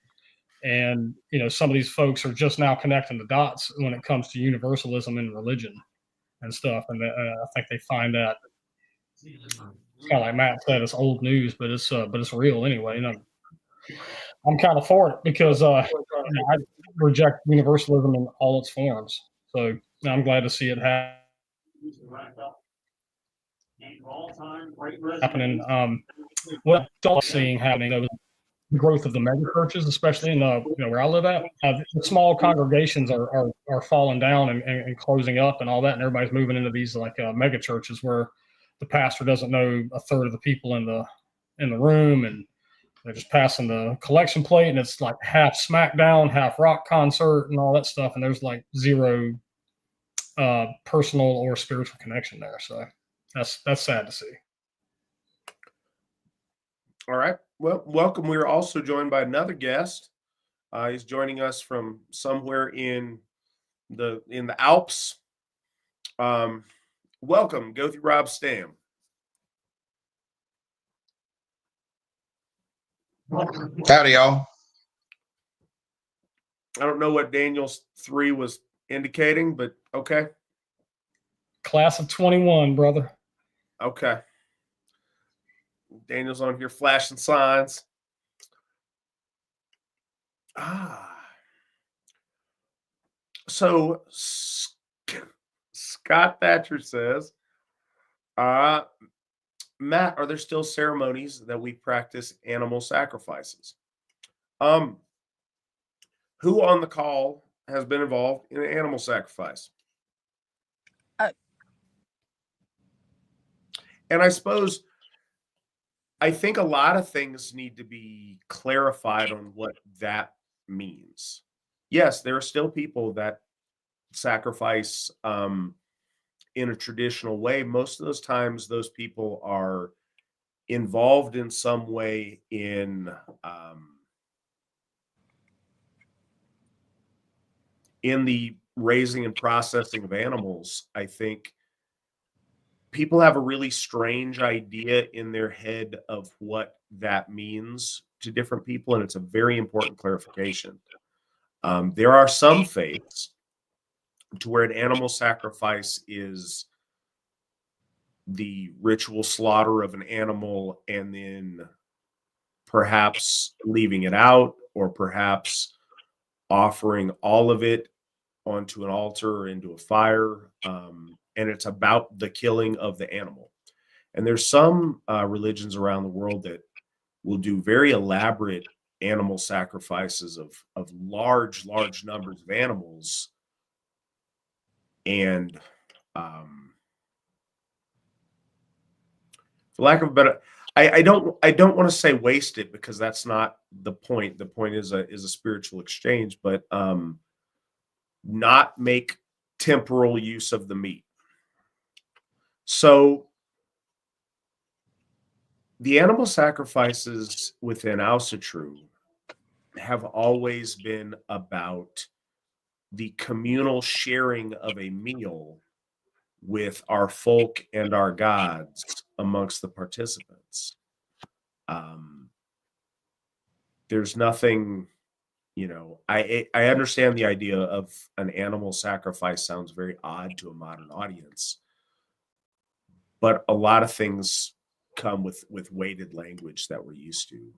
and some of these folks are just now connecting the dots when it comes to universalism in religion and stuff, and I think they find that it's kind of like Matt said, it's old news, but it's real anyway. And I'm kind of for it because I reject universalism in all its forms. So I'm glad to see it happening. What I'm seeing happening though is the growth of the mega churches, especially in the where I live at. The small congregations are falling down and closing up and all that, and everybody's moving into these like mega churches where the pastor doesn't know a third of the people in the room, and they're just passing the collection plate, and it's like half SmackDown, half rock concert, and all that stuff, and there's like zero personal or spiritual connection there. So that's sad to see. All right. Well, welcome. We're also joined by another guest. He's joining us from somewhere in the Alps. Welcome. Go through Rob Stam. Howdy, y'all. I don't know what Daniel's 3 was indicating, but okay. Class of 21, brother. Okay. Daniel's on here flashing signs. So Scott Thatcher says, Matt, are there still ceremonies that we practice animal sacrifices? Who on the call has been involved in an animal sacrifice? And I think a lot of things need to be clarified on what that means. Yes, there are still people that sacrifice in a traditional way. Most of those times, those people are involved in some way in the raising and processing of animals. I think people have a really strange idea in their head of what that means to different people, and it's a very important clarification. There are some faiths to where an animal sacrifice is the ritual slaughter of an animal and then perhaps leaving it out, or perhaps offering all of it onto an altar or into a fire. And it's about the killing of the animal. And there's some religions around the world that will do very elaborate animal sacrifices of large numbers of animals. And for lack of a better, I don't want to say waste it, because that's not the point. The point is a spiritual exchange, but not make temporal use of the meat. So the animal sacrifices within Asatru have always been about the communal sharing of a meal with our folk and our gods amongst the participants. There's nothing, I understand the idea of an animal sacrifice sounds very odd to a modern audience, but a lot of things come with weighted language that we're used to.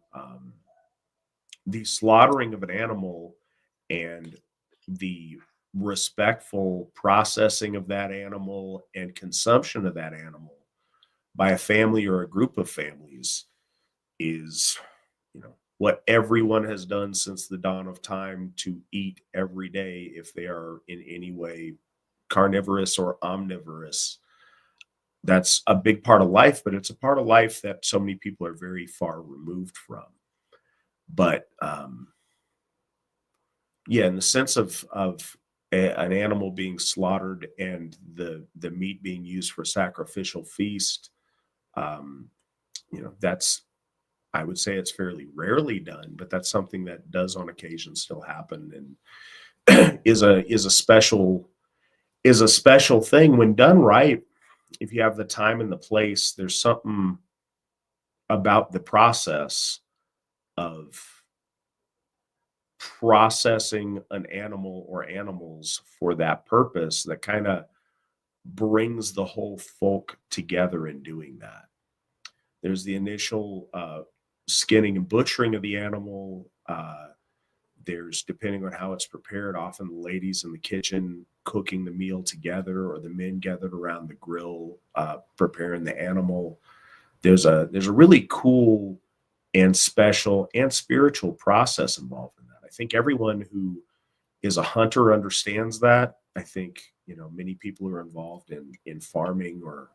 The slaughtering of an animal and the respectful processing of that animal and consumption of that animal by a family or a group of families is, what everyone has done since the dawn of time to eat every day, if they are in any way carnivorous or omnivorous. That's a big part of life, but it's a part of life that so many people are very far removed from. But in the sense of an animal being slaughtered and the meat being used for sacrificial feast, that's, I would say it's fairly rarely done, but that's something that does on occasion still happen, and is a special thing when done right. If you have the time and the place, there's something about the process of processing an animal or animals for that purpose that kind of brings the whole folk together in doing that. There's the initial skinning and butchering of the animal. There's, depending on how it's prepared, often the ladies in the kitchen cooking the meal together, or the men gathered around the grill preparing the animal. There's a really cool and special and spiritual process involved in that. I think everyone who is a hunter understands that. I think, many people who are involved in farming or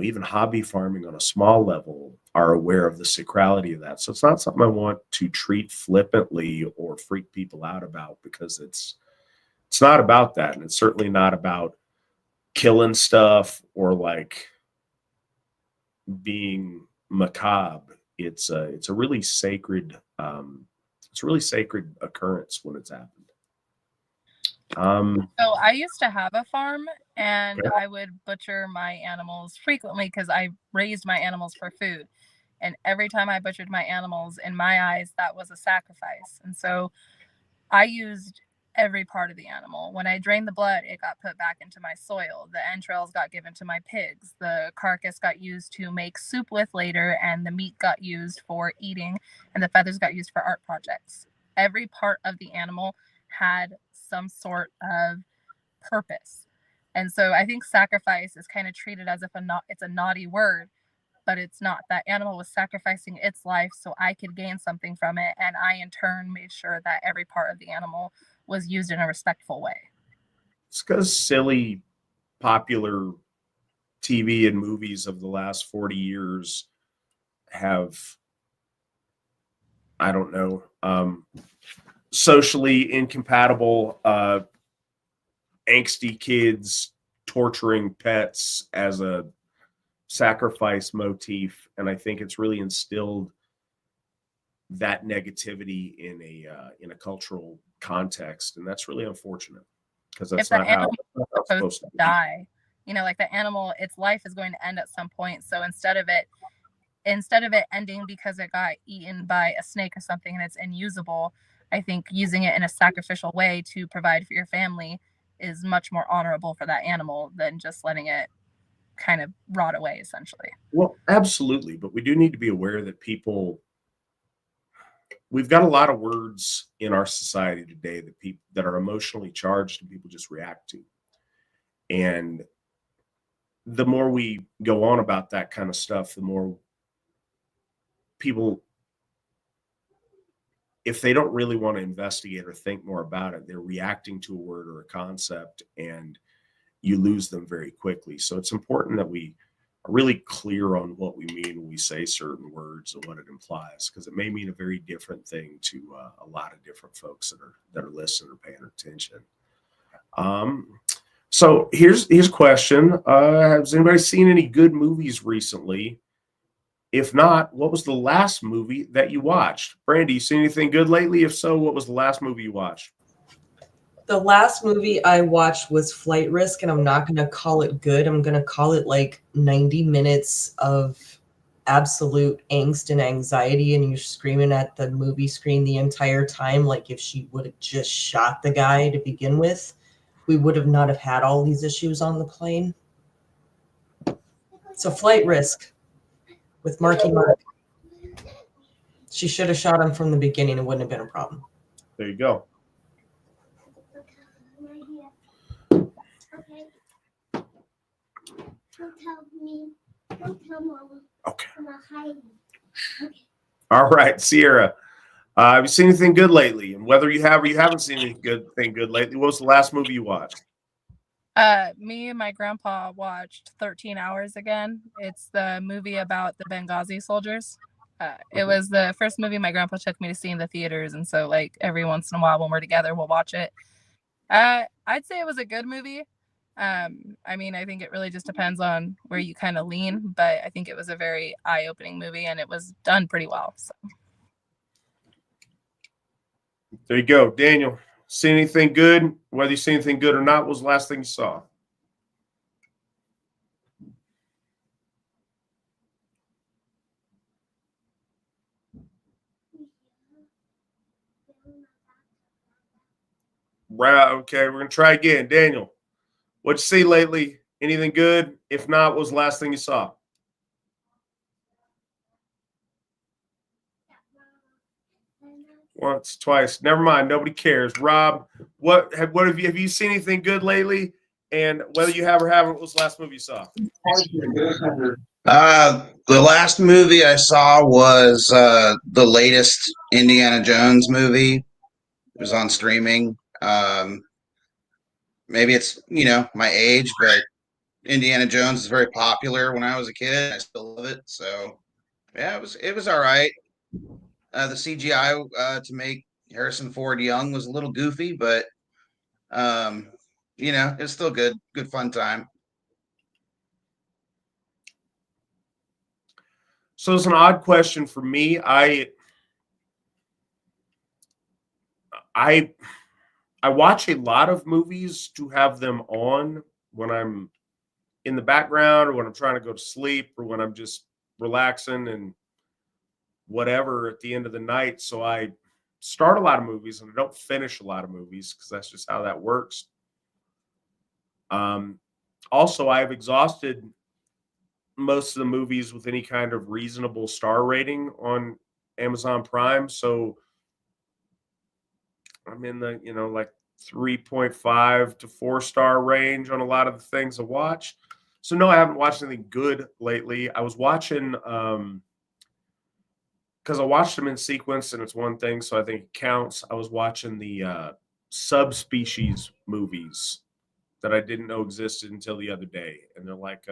even hobby farming on a small level are aware of the sacrality of that. So it's not something I want to treat flippantly or freak people out about, because it's not about that. And it's certainly not about killing stuff or like being macabre. It's a really sacred, occurrence when it's happened. So I used to have a farm, and I would butcher my animals frequently because I raised my animals for food. And every time I butchered my animals, in my eyes, that was a sacrifice. And so I used every part of the animal. When I drained the blood, it got put back into my soil. The entrails got given to my pigs. The carcass got used to make soup with later, and the meat got used for eating, and the feathers got used for art projects. Every part of the animal had some sort of purpose. And so I think sacrifice is kind of treated as if it's a naughty word, but it's not. That animal was sacrificing its life so I could gain something from it, and I in turn made sure that every part of the animal was used in a respectful way. It's because silly popular TV and movies of the last 40 years have, I don't know, socially incompatible, angsty kids torturing pets as a sacrifice motif. And I think it's really instilled that negativity in a cultural context. And that's really unfortunate, because that's not how it's supposed to die. Like the animal, its life is going to end at some point. So instead of it ending because it got eaten by a snake or something and it's unusable, I think using it in a sacrificial way to provide for your family is much more honorable for that animal than just letting it kind of rot away, essentially. Well, absolutely. But we do need to be aware that we've got a lot of words in our society today that are emotionally charged and people just react to. And the more we go on about that kind of stuff, the more people, if they don't really want to investigate or think more about it, they're reacting to a word or a concept, and you lose them very quickly. So it's important that we are really clear on what we mean when we say certain words and what it implies, because it may mean a very different thing to a lot of different folks that are listening or paying attention. So here's a question. Has anybody seen any good movies recently? If not, what was the last movie that you watched? Brandy, you seen anything good lately? If so, what was the last movie you watched? The last movie I watched was Flight Risk, and I'm not going to call it good. I'm going to call it like 90 minutes of absolute angst and anxiety, and you're screaming at the movie screen the entire time. Like if she would have just shot the guy to begin with, we would have not have had all these issues on the plane. So Flight Risk with Marky Mark. She should have shot him from the beginning. It wouldn't have been a problem. There you go. Okay. Don't tell me. Don't tell Mama. Okay. I'm not hiding. Okay. All right, Sierra. Have you seen anything good lately? And whether you have or you haven't seen anything good lately, what was the last movie you watched? Me and my grandpa watched 13 Hours again. It's the movie about the Benghazi soldiers. It was the first movie my grandpa took me to see in the theaters, and so like every once in a while when we're together, we'll watch it. I'd say it was a good movie. I mean, I think it really just depends on where you kind of lean, but I think it was a very eye-opening movie, and it was done pretty well. So. There you go. Daniel, see anything good? Whether you see anything good or not, what was the last thing you saw? Right. Okay, we're going to try again. Daniel, what'd you see lately? Anything good? If not, what was the last thing you saw? Once, twice. Never mind. Nobody cares. Rob, what have you seen anything good lately? And whether you have or haven't, what was the last movie you saw? The last movie I saw was the latest Indiana Jones movie. It was on streaming. Maybe it's my age, but Indiana Jones is very popular when I was a kid. I still love it. So yeah, it was all right. The CGI to make Harrison Ford young was a little goofy, but it's still good fun time. So it's an odd question for me. I watch a lot of movies to have them on when I'm in the background or when I'm trying to go to sleep or when I'm just relaxing and whatever at the end of the night. So I start a lot of movies and I don't finish a lot of movies because that's just how that works. Also, I've exhausted most of the movies with any kind of reasonable star rating on Amazon Prime. So I'm in the, like 3.5 to 4-star range on a lot of the things I watch. So no, I haven't watched anything good lately. I was watching, because I watched them in sequence and it's one thing, so I think it counts. I was watching the subspecies movies that I didn't know existed until the other day. And they're like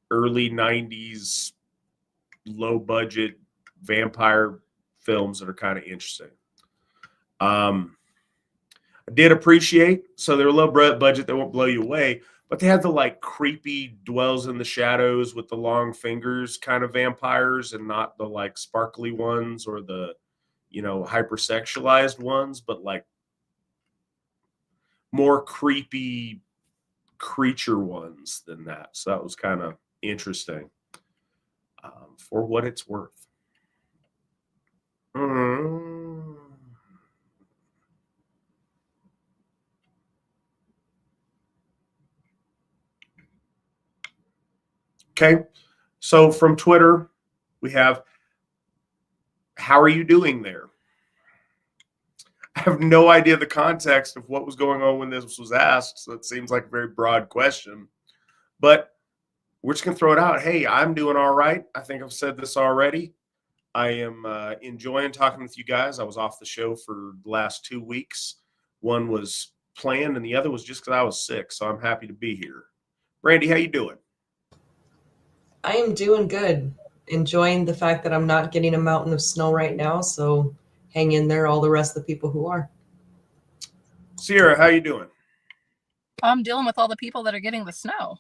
early 90s, low budget vampire films that are kind of interesting. I did appreciate, so they're a low budget, they won't blow you away, but they had the like creepy dwells in the shadows with the long fingers kind of vampires and not the like sparkly ones or the, hypersexualized ones, but like more creepy creature ones than that. So that was kind of interesting for what it's worth. Okay. So from Twitter, we have, how are you doing there? I have no idea the context of what was going on when this was asked. So it seems like a very broad question. But we're just going to throw it out. Hey, I'm doing all right. I think I've said this already. I am enjoying talking with you guys. I was off the show for the last 2 weeks. One was planned and the other was just because I was sick. So I'm happy to be here. Brandy, how you doing? I am doing good. Enjoying the fact that I'm not getting a mountain of snow right now. So hang in there, all the rest of the people who are. Sierra, how you doing? I'm dealing with all the people that are getting the snow.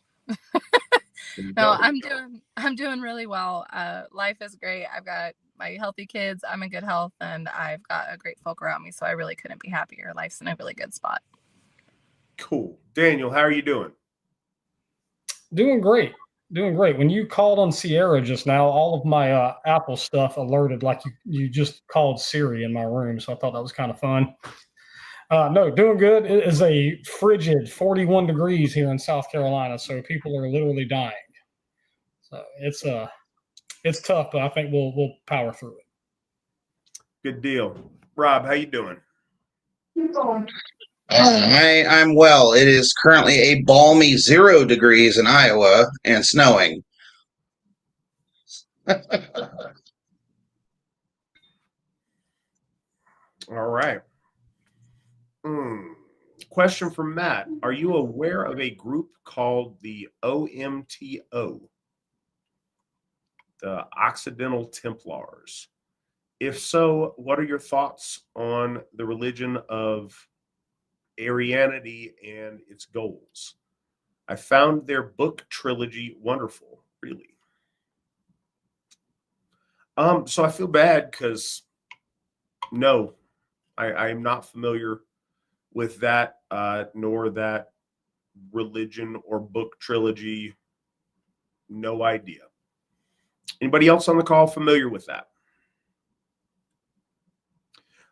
No, I'm doing really well. Life is great. I've got my healthy kids. I'm in good health, and I've got a great folk around me. So I really couldn't be happier. Life's in a really good spot. Cool. Daniel, how are you doing? Doing great. Doing great. When you called on Sierra just now, all of my Apple stuff alerted like you just called Siri in my room. So I thought that was kind of fun. No, doing good. It is a frigid 41 degrees here in South Carolina. So people are literally dying. So it's tough, but I think we'll power through it. Good deal. Rob, how you doing? I'm well. It is currently a balmy 0 degrees in Iowa and snowing. All right. Question from Matt. Are you aware of a group called the OMTO, the Occidental Templars? If so, what are your thoughts on the religion of Arianity and its goals? I found their book trilogy wonderful, really. So I feel bad because no, I am not familiar with that, nor that religion or book trilogy. No idea. Anybody else on the call familiar with that?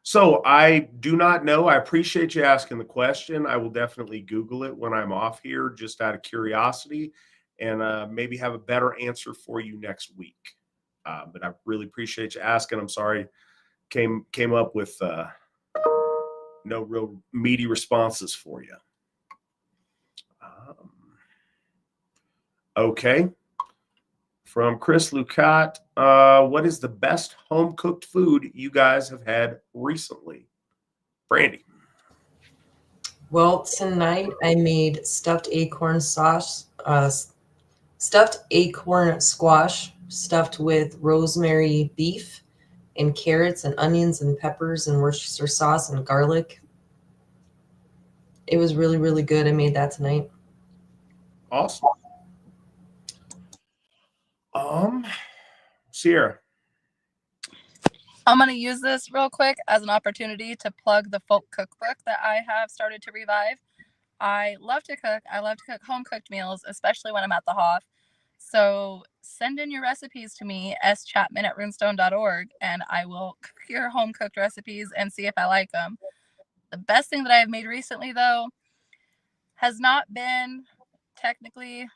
So I do not know. I appreciate you asking the question. I will definitely Google it when I'm off here, just out of curiosity, and maybe have a better answer for you next week. But I really appreciate you asking. I'm sorry, came up with no real meaty responses for you. Okay. From Chris Lucat, what is the best home cooked food you guys have had recently? Brandy. Well, tonight I made stuffed acorn squash stuffed with rosemary beef and carrots and onions and peppers and Worcestershire sauce and garlic. It was really, really good. I made that tonight. Awesome. Sierra. I'm going to use this real quick as an opportunity to plug the folk cookbook that I have started to revive. I love to cook. I love to cook home cooked meals, especially when I'm at the Hoff. So send in your recipes to me, schapman@runestone.org, and I will cook your home cooked recipes and see if I like them. The best thing that I have made recently, though, has not been technically,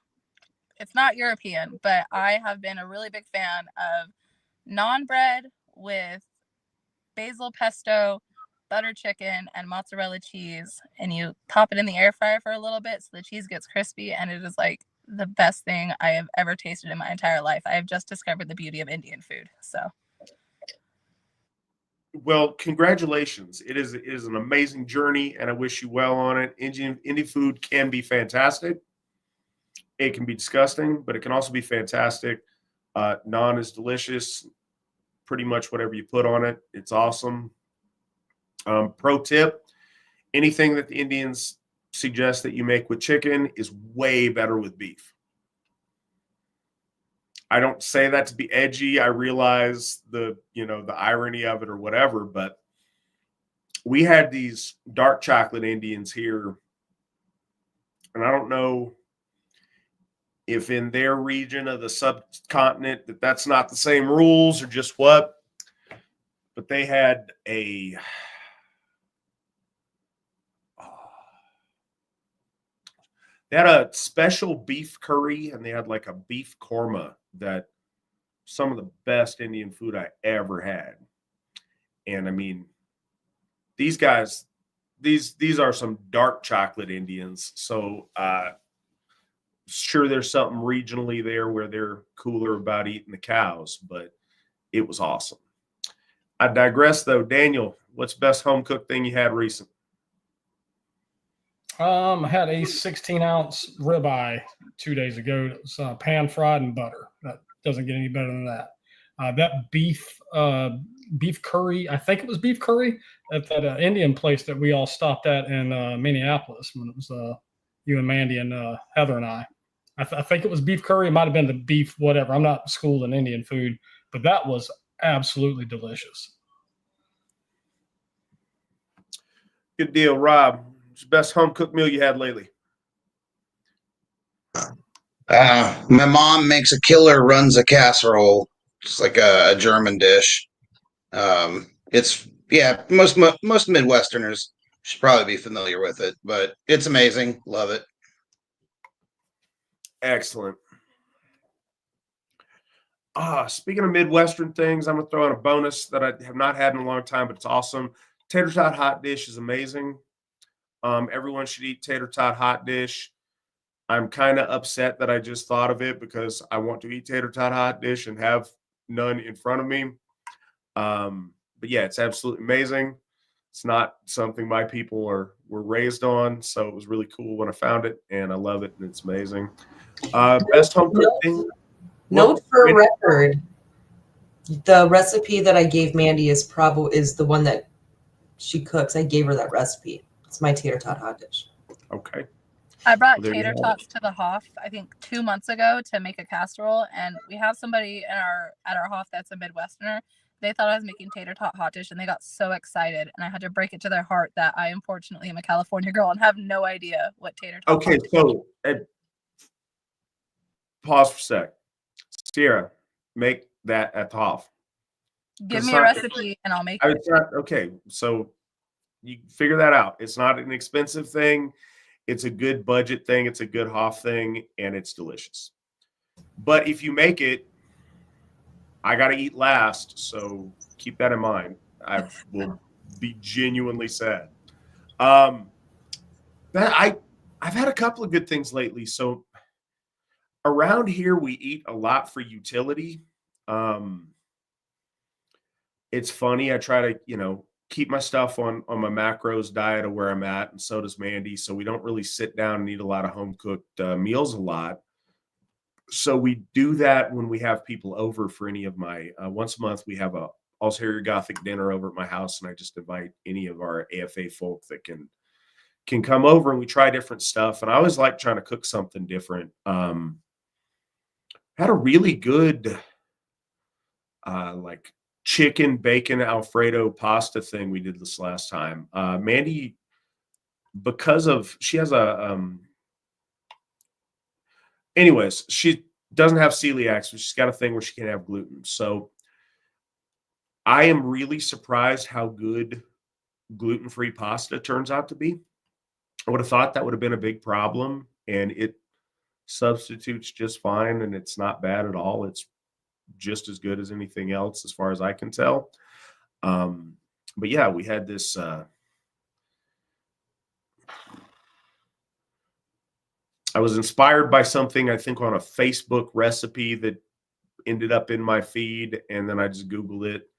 it's not European, but I have been a really big fan of naan bread with basil pesto, butter chicken, and mozzarella cheese. And you pop it in the air fryer for a little bit so the cheese gets crispy. And it is like the best thing I have ever tasted in my entire life. I have just discovered the beauty of Indian food. So. Well, congratulations. It is an amazing journey, and I wish you well on it. Indian food can be fantastic. It can be disgusting, but it can also be fantastic. Naan is delicious. Pretty much whatever you put on it, it's awesome. Pro tip, anything that the Indians suggest that you make with chicken is way better with beef. I don't say that to be edgy. I realize the irony of it or whatever, but we had these dark chocolate Indians here, and I don't know if in their region of the subcontinent that's not the same rules or just what, but they had They had a special beef curry, and they had like a beef korma that some of the best Indian food I ever had. And I mean, these guys, these are some dark chocolate Indians. So sure, there's something regionally there where they're cooler about eating the cows, but it was awesome. I digress though. Daniel, what's the best home cooked thing you had recent? I had a 16-ounce ribeye 2 days ago. It was pan fried in butter. That doesn't get any better than that. That beef curry, I think it was beef curry at that Indian place that we all stopped at in Minneapolis when it was you and Mandy and Heather and I. I think it was beef curry. It might have been the beef whatever. I'm not schooled in Indian food, but that was absolutely delicious. Good deal, Rob. What's the best home cooked meal you had lately? My mom makes a killer runs a casserole. It's like a German dish. It's most Midwesterners should probably be familiar with it, but it's amazing. Love it. Excellent. Speaking of Midwestern things, I'm gonna throw in a bonus that I have not had in a long time, but it's awesome. Tater tot hot dish is amazing. Everyone should eat tater tot hot dish. I'm kind of upset that I just thought of it because I want to eat tater tot hot dish and have none in front of me. But yeah, it's absolutely amazing. It's not something my people were raised on, so it was really cool when I found it, and I love it, and it's amazing. Best home cooked thing. Note for record, the recipe that I gave Mandy is the one that she cooks. I gave her that recipe. It's my tater tot hot dish. Okay. I brought Well, there you tater have it. tots to the Hoff, I think 2 months ago to make a casserole, and we have somebody at our Hoff that's a Midwesterner. They thought I was making tater tot hot dish, and they got so excited, and I had to break it to their heart that I unfortunately am a California girl and have no idea what tater tot. Okay, so pause for a sec. Sierra, make that at the Hoff. Give it's me a not- recipe and I'll make I it. was not, okay, so you figure that out. It's not an expensive thing. It's a good budget thing. It's a good Hoff thing, and it's delicious. But if you make it, I got to eat last, so keep that in mind. I will be genuinely sad. I've had a couple of good things lately. So around here, we eat a lot for utility. It's funny. I try to, keep my stuff on my macros diet of where I'm at, and so does Mandy. So we don't really sit down and eat a lot of home cooked meals a lot. So we do that when we have people over for any of my once a month we have a Allsherjargoði dinner over at my house, and I just invite any of our AFA folk that can come over, and we try different stuff. And I always like trying to cook something different. Had a really good like chicken bacon Alfredo pasta thing we did this last time. Mandy, because of she has a anyways, she doesn't have celiac, so she's got a thing where she can't have gluten. So I am really surprised how good gluten-free pasta turns out to be. I would have thought that would have been a big problem, and it substitutes just fine, and it's not bad at all. It's just as good as anything else as far as I can tell. But yeah, we had this I was inspired by something, I think, on a Facebook recipe that ended up in my feed, and then I just Googled it.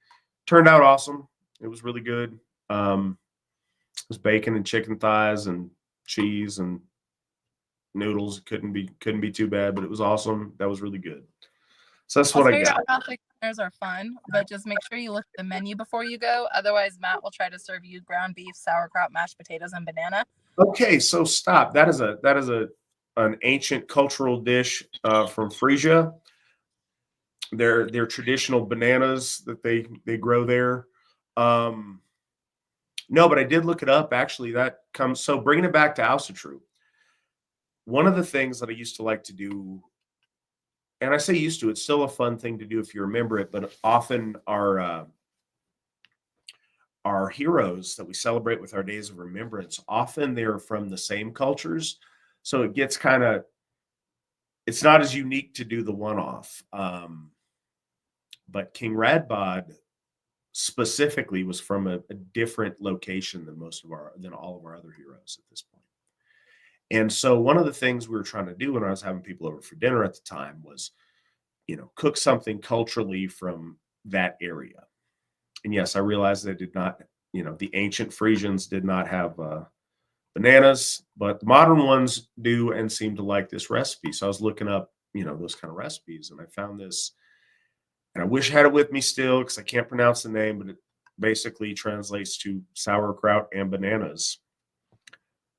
Turned out awesome. It was really good. It was bacon and chicken thighs and cheese and noodles. Couldn't be too bad, but it was awesome. That was really good. So that's what I got. Catholic dinners are fun, but just make sure you look at the menu before you go. Otherwise, Matt will try to serve you ground beef, sauerkraut, mashed potatoes, and banana. Okay, so stop. That is an ancient cultural dish from Frisia. They're traditional bananas that they grow there. No, but I did look it up. Actually, that comes. So bringing it back to Asatru, one of the things that I used to like to do, and I say used to, it's still a fun thing to do if you remember it, but often our heroes that we celebrate with our days of remembrance, often they're from the same cultures. So it gets kind of, it's not as unique to do the one-off. But King Radbod specifically was from a different location than all of our other heroes at this point. And so one of the things we were trying to do when I was having people over for dinner at the time was, cook something culturally from that area. And yes, I realized they did not, the ancient Frisians did not have bananas, but the modern ones do and seem to like this recipe. So I was looking up, those kind of recipes, and I found this, and I wish I had it with me still because I can't pronounce the name, but it basically translates to sauerkraut and bananas.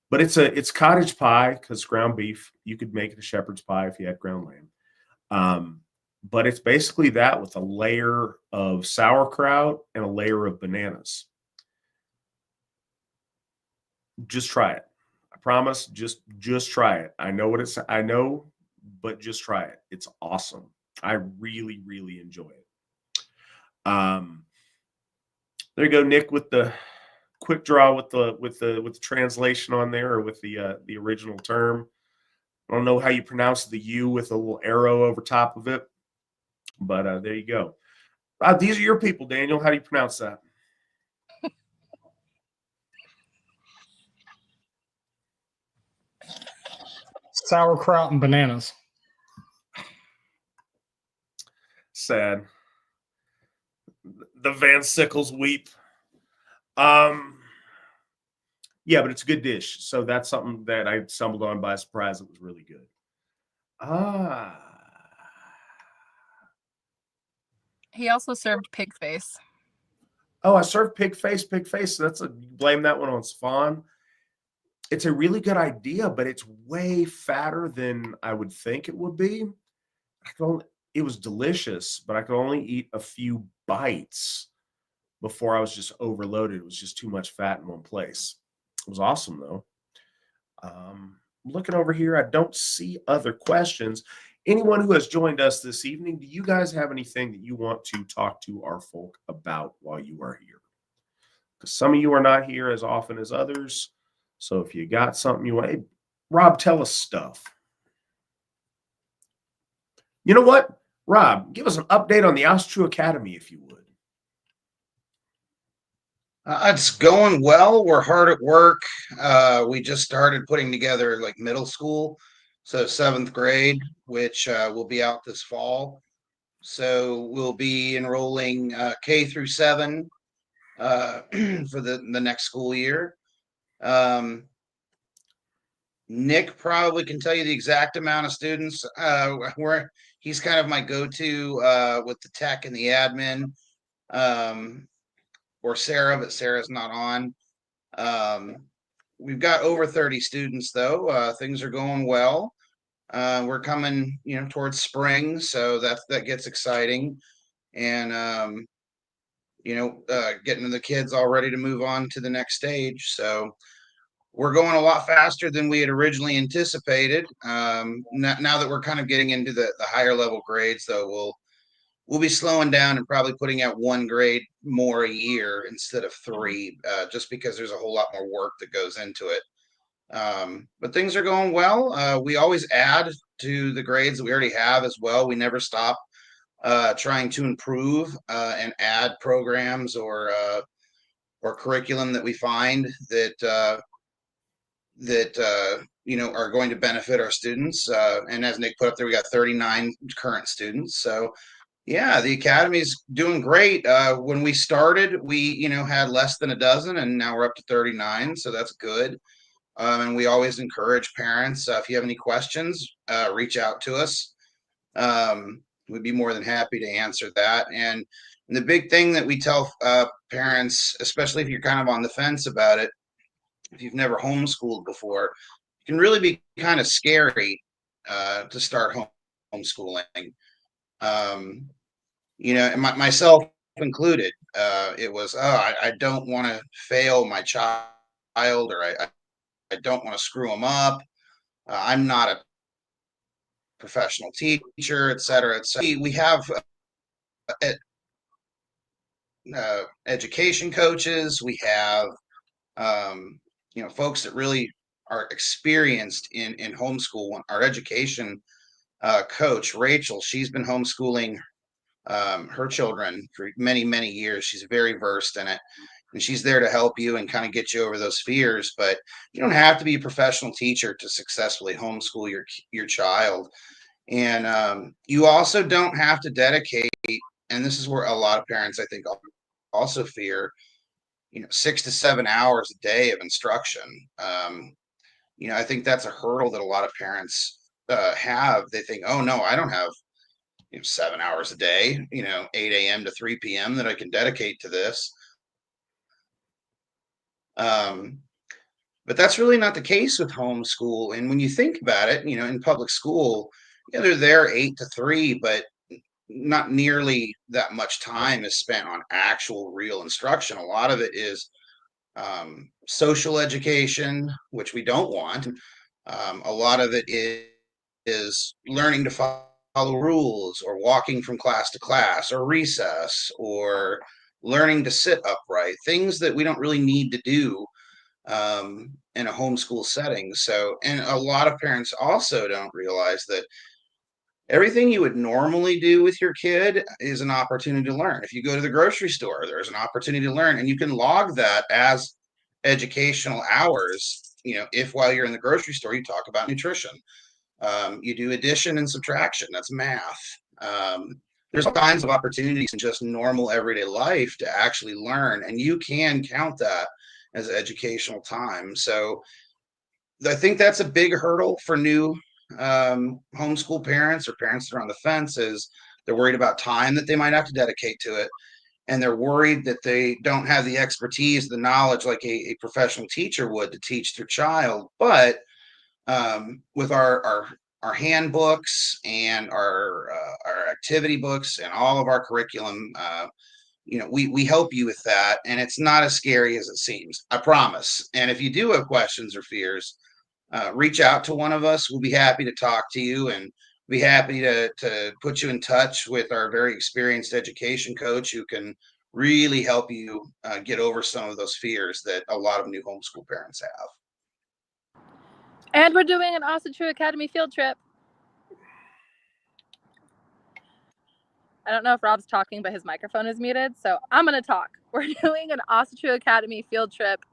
But it's cottage pie because ground beef. You could make it a shepherd's pie if you had ground lamb. But it's basically that with a layer of sauerkraut and a layer of bananas. Just try it. I promise. Just try it. I know, but just try it. It's awesome. I really, really enjoy it. There you go, Nick, with the quick draw with the translation on there, or with the original term. I don't know how you pronounce the U with a little arrow over top of it, but there you go. These are your people, Daniel. How do you pronounce that? Sauerkraut and bananas. Sad. The Van Sickles weep. Yeah, but it's a good dish. So that's something that I stumbled on by surprise. It was really good. He also served pig face. Oh, I served pig face. Blame that one on Swan. It's a really good idea, but it's way fatter than I would think it would be. It was delicious, but I could only eat a few bites before I was just overloaded. It was just too much fat in one place. It was awesome, though. Looking over here, I don't see other questions. Anyone who has joined us this evening, do you guys have anything that you want to talk to our folk about while you are here? Because some of you are not here as often as others. So if you got something you want, hey, Rob, tell us stuff. You know what? Rob, give us an update on the Ásatrú Academy, if you would. It's going well. We're hard at work. We just started putting together like middle school, so 7th grade, which will be out this fall. So we'll be enrolling K through 7 for the next school year. Nick probably can tell you the exact amount of students. He's kind of my go-to with the tech and the admin. Or Sarah, but Sarah's not on. We've got over 30 students though. Things are going well. We're coming, towards spring, so that gets exciting. And getting the kids all ready to move on to the next stage. So we're going a lot faster than we had originally anticipated. Now that we're kind of getting into the higher level grades, though, we'll be slowing down and probably putting out 1 grade more a year instead of 3, just because there's a whole lot more work that goes into it. But things are going well. We always add to the grades that we already have as well. We never stop trying to improve and add programs or curriculum that we find that are going to benefit our students. And as Nick put up there, we got 39 current students. So yeah, the academy's doing great. When we started, we had less than a dozen, and now we're up to 39. So that's good. And we always encourage parents, if you have any questions, reach out to us. We'd be more than happy to answer that. And the big thing that we tell parents, especially if you're kind of on the fence about it, if you've never homeschooled before, it can really be kind of scary to start homeschooling. And myself included, it was, I don't want to fail my child, or I don't want to screw them up. I'm not a professional teacher, et cetera, et cetera. We have education coaches. We have, folks that really are experienced in homeschool. Our education coach, Rachel, she's been homeschooling her children for many, many years. She's very versed in it, and she's there to help you and kind of get you over those fears. But you don't have to be a professional teacher to successfully homeschool your child. And you also don't have to dedicate, and this is where a lot of parents, I think, also fear, 6 to 7 hours a day of instruction. I think that's a hurdle that a lot of parents have. They think, oh no, I don't have 7 hours a day, 8 a.m. to 3 p.m. that I can dedicate to this. But that's really not the case with homeschool. And when you think about it, in public school, they're there 8 to 3, but not nearly that much time is spent on actual real instruction. A lot of it is social education, which we don't want. A lot of it is learning to follow rules, or walking from class to class, or recess, or learning to sit upright, things that we don't really need to do in a homeschool setting. So, and a lot of parents also don't realize that everything you would normally do with your kid is an opportunity to learn. If you go to the grocery store, there's an opportunity to learn, and you can log that as educational hours. If while you're in the grocery store, you talk about nutrition, you do addition and subtraction, that's math. There's all kinds of opportunities in just normal everyday life to actually learn, and you can count that as educational time. So I think that's a big hurdle for new homeschool parents, or parents that are on the fence, is they're worried about time that they might have to dedicate to it. And they're worried that they don't have the expertise, the knowledge, like a professional teacher would, to teach their child. But with our handbooks and our activity books and all of our curriculum, we help you with that, and it's not as scary as it seems, I promise. And if you do have questions or fears, reach out to one of us. We'll be happy to talk to you, and be happy to put you in touch with our very experienced education coach, who can really help you get over some of those fears that a lot of new homeschool parents have. And we're doing an Asatru Academy field trip. I don't know if Rob's talking, but his microphone is muted, so I'm going to talk. We're doing an Ásatrú Academy field trip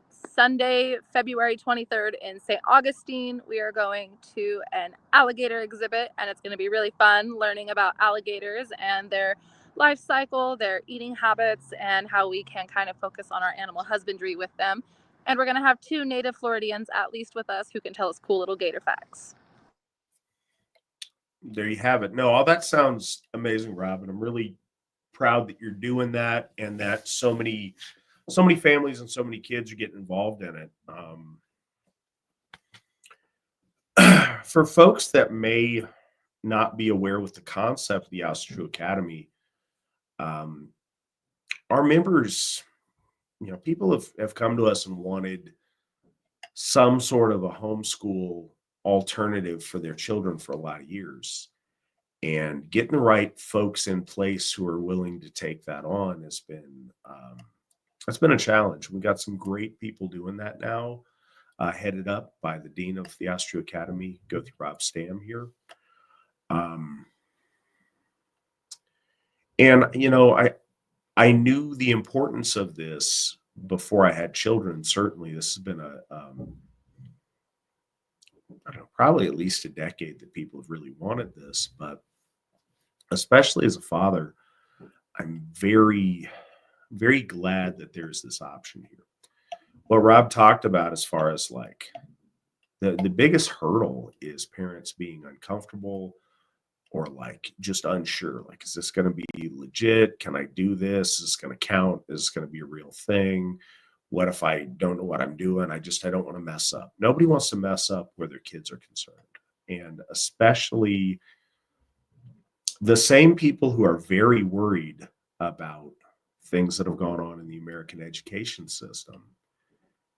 Sunday, February 23rd in St. Augustine. We are going to an alligator exhibit, and it's going to be really fun learning about alligators and their life cycle, their eating habits, and how we can kind of focus on our animal husbandry with them. And we're going to have 2 native Floridians at least with us who can tell us cool little gator facts. There you have it. No, all that sounds amazing, Rob, and I'm really proud that you're doing that, and that so many families and so many kids are getting involved in it. For folks that may not be aware with the concept of the Ásatrú Academy, our members, people have come to us and wanted some sort of a homeschool alternative for their children for a lot of years, and getting the right folks in place who are willing to take that on has been that's been a challenge. We've got some great people doing that now, headed up by the dean of the Ásatrú Academy, go through Rob Stam here. And I knew the importance of this before I had children. Certainly, this has been I don't know, probably at least a decade that people have really wanted this, but especially as a father, I'm very, very glad that there's this option here. What Rob talked about, as far as like the biggest hurdle, is parents being uncomfortable or like just unsure. Like, is this going to be legit? Can I do this? Is this going to count? Is this going to be a real thing? What if I don't know what I'm doing? I don't want to mess up. Nobody wants to mess up where their kids are concerned. And especially the same people who are very worried about things that have gone on in the American education system,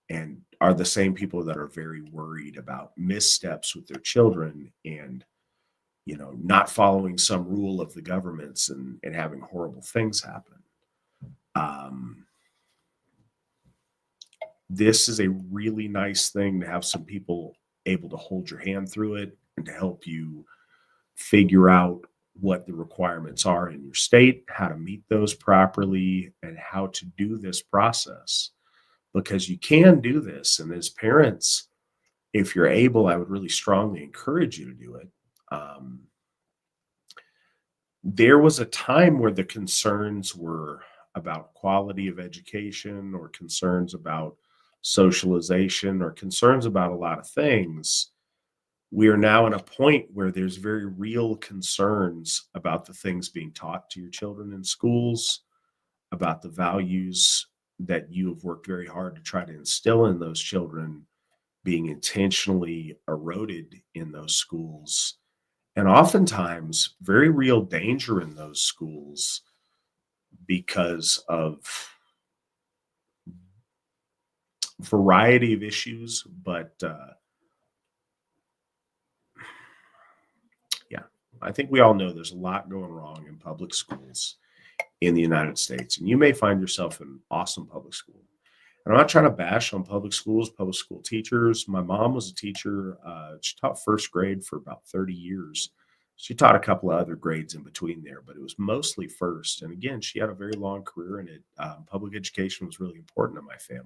and are the same people that are very worried about missteps with their children, and not following some rule of the government's, and having horrible things happen. this is a really nice thing to have some people able to hold your hand through it and to help you figure out what the requirements are in your state, how to meet those properly, and how to do this process. Because you can do this. And as parents, if you're able, I would really strongly encourage you to do it. There was a time where the concerns were about quality of education or concerns about socialization or concerns about a lot of things. We are now in a point where there's very real concerns about the things being taught to your children in schools, about the values that you have worked very hard to try to instill in those children being intentionally eroded in those schools. And oftentimes, very real danger in those schools because of variety of issues. But yeah, I think we all know there's a lot going wrong in public schools in the United States. And you may find yourself in an awesome public school. And I'm not trying to bash on public schools, public school teachers. My mom was a teacher. She taught first grade for about 30 years. She taught a couple of other grades in between there, but it was mostly first. And again, she had a very long career in it. Public education was really important to my family.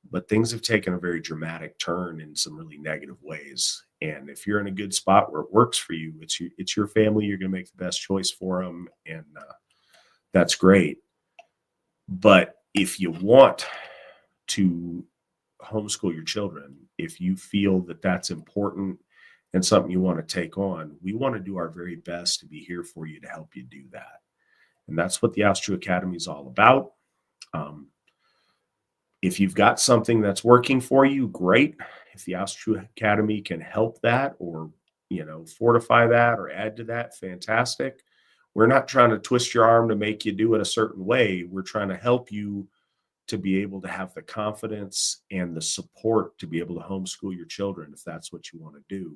But things have taken a very dramatic turn in some really negative ways. And if you're in a good spot where it works for you, it's your family. You're going to make the best choice for them. And that's great. But if you want to homeschool your children, if you feel that that's important and something you want to take on, we want to do our very best to be here for you to help you do that. And that's what the Asatru Academy is all about. If you've got something that's working for you, great. If the Allsherjargoði Academy can help that or, fortify that or add to that, fantastic. We're not trying to twist your arm to make you do it a certain way. We're trying to help you to be able to have the confidence and the support to be able to homeschool your children if that's what you want to do,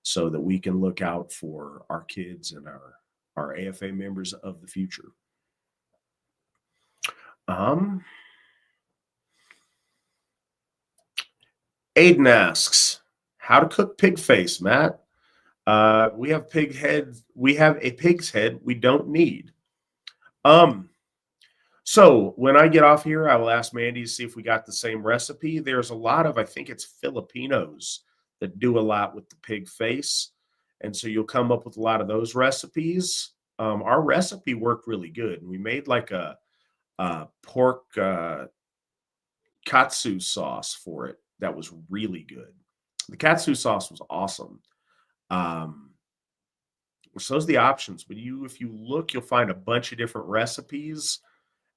so that we can look out for our kids and our AFA members of the future. Aiden asks, how to cook pig face, Matt? We have pig heads. We have a pig's head we don't need. So when I get off here, I will ask Mandy to see if we got the same recipe. There's a lot of, I think it's Filipinos that do a lot with the pig face. And so you'll come up with a lot of those recipes. Our recipe worked really good. We made like a pork katsu sauce for it that was really good. The katsu sauce was awesome. So those are the options. But if you look, you'll find a bunch of different recipes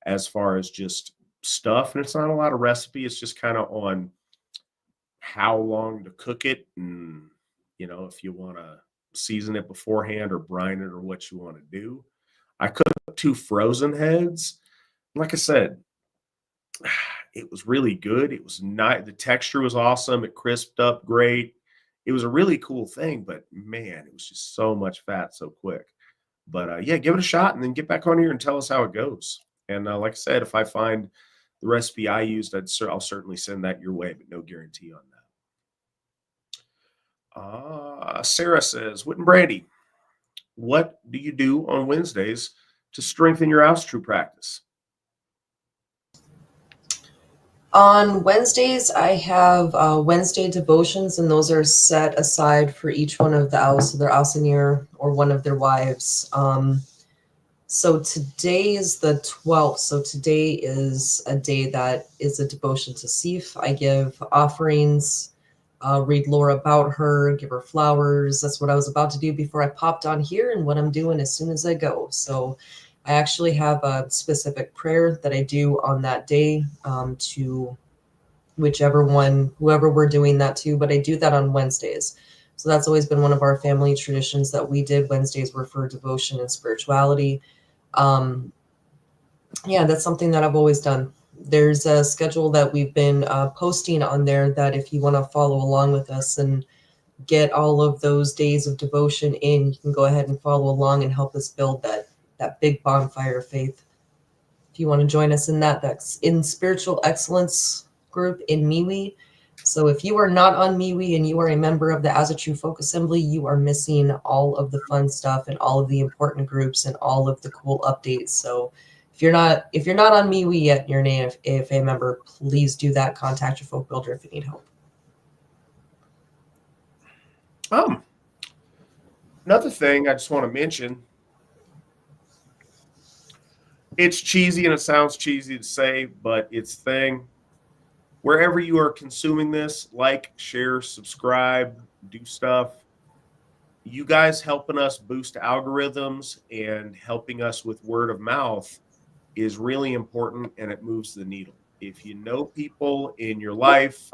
as far as just stuff. And it's not a lot of recipe. It's just kind of on how long to cook it. And, if you want to season it beforehand or brine it or what you want to do. I cooked 2 frozen heads. Like I said, it was really good. It was not, the texture was awesome. It crisped up great. It was a really cool thing, but man, it was just so much fat so quick. But yeah, give it a shot and then get back on here and tell us how it goes. And like I said, if I find the recipe I used, I'll certainly send that your way, but no guarantee on that. Sarah says, Whit and Brandy, what do you do on Wednesdays to strengthen your Asatru practice? On Wednesdays, I have Wednesday devotions, and those are set aside for each one of the Aus, so their Ausinir or one of their wives. So today is the 12th. So today is a day that is a devotion to Sif. I give offerings, read lore about her, give her flowers. That's what I was about to do before I popped on here and what I'm doing as soon as I go. So I actually have a specific prayer that I do on that day to whoever we're doing that to, but I do that on Wednesdays. So that's always been one of our family traditions that we did. Wednesdays were for devotion and spirituality. Yeah, that's something that I've always done. There's a schedule that we've been posting on there that if you want to follow along with us and get all of those days of devotion in, you can go ahead and follow along and help us build that big bonfire of faith. If you want to join us in that, that's in Spiritual Excellence group in MeWe. So if you are not on MeWe and you are a member of the Asatru Folk Assembly, you are missing all of the fun stuff and all of the important groups and all of the cool updates. So if you're not on MeWe yet and you're an AFA member, please do that. Contact your folk builder if you need help. Another thing I just want to mention, it's cheesy and it sounds cheesy to say, but it's the thing. Wherever you are consuming this, like, share, subscribe, do stuff. You guys helping us boost algorithms and helping us with word of mouth is really important, and it moves the needle. If you know people in your life,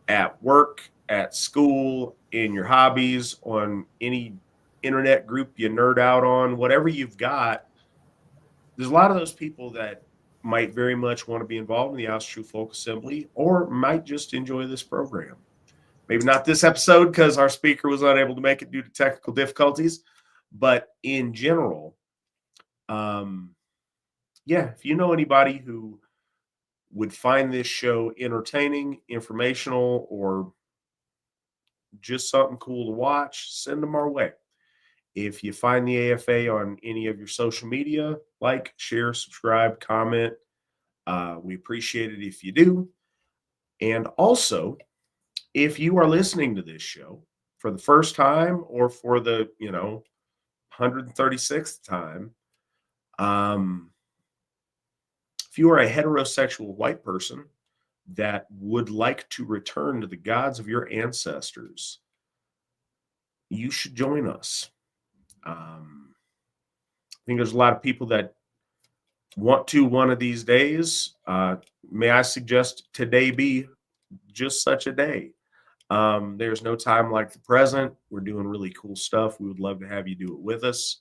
at work, at school, in your hobbies, on any internet group you nerd out on, whatever you've got, there's a lot of those people that might very much want to be involved in the Allsherjargoði Folk Assembly or might just enjoy this program. Maybe not this episode because our speaker was unable to make it due to technical difficulties, but in general, if you know anybody who would find this show entertaining, informational, or just something cool to watch, send them our way. If you find the AFA on any of your social media, like, share, subscribe, comment. We appreciate it if you do. And also, if you are listening to this show for the first time or for the 136th time, if you are a heterosexual white person that would like to return to the gods of your ancestors, you should join us. I think there's a lot of people that want to one of these days. May I suggest today be just such a day? There's no time like the present. We're doing really cool stuff. We would love to have you do it with us.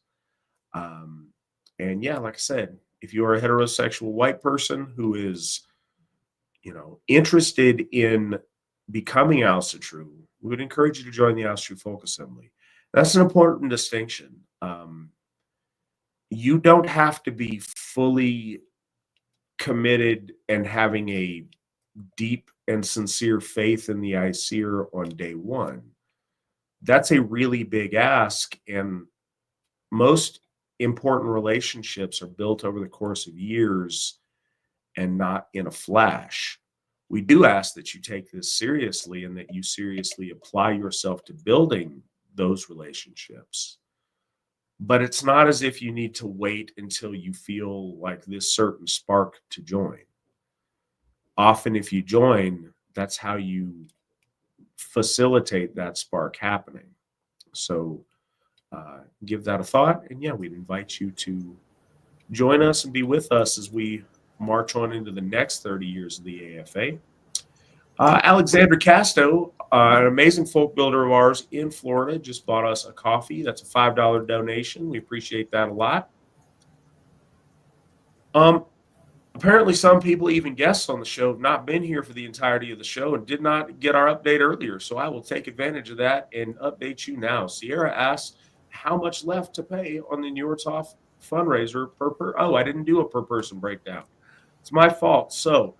And yeah, like I said, if you're a heterosexual white person who is, interested in becoming Asatru, we would encourage you to join the Allsherjargoði Folk Assembly. That's an important distinction. You don't have to be fully committed and having a deep and sincere faith in the ICER on day one. That's a really big ask, and most important relationships are built over the course of years and not in a flash. We do ask that you take this seriously and that you seriously apply yourself to building those relationships. But it's not as if you need to wait until you feel like this certain spark to join. Often if you join, that's how you facilitate that spark happening. So give that a thought. And yeah, we'd invite you to join us and be with us as we march on into the next 30 years of the AFA. Alexander Casto, an amazing folk builder of ours in Florida, just bought us a coffee. That's a $5 donation. We appreciate that a lot. Apparently some people, even guests on the show, have not been here for the entirety of the show and did not get our update earlier. So I will take advantage of that and update you now. Sierra asks, how much left to pay on the Neuerthoff fundraiser I didn't do a per person breakdown. It's my fault. So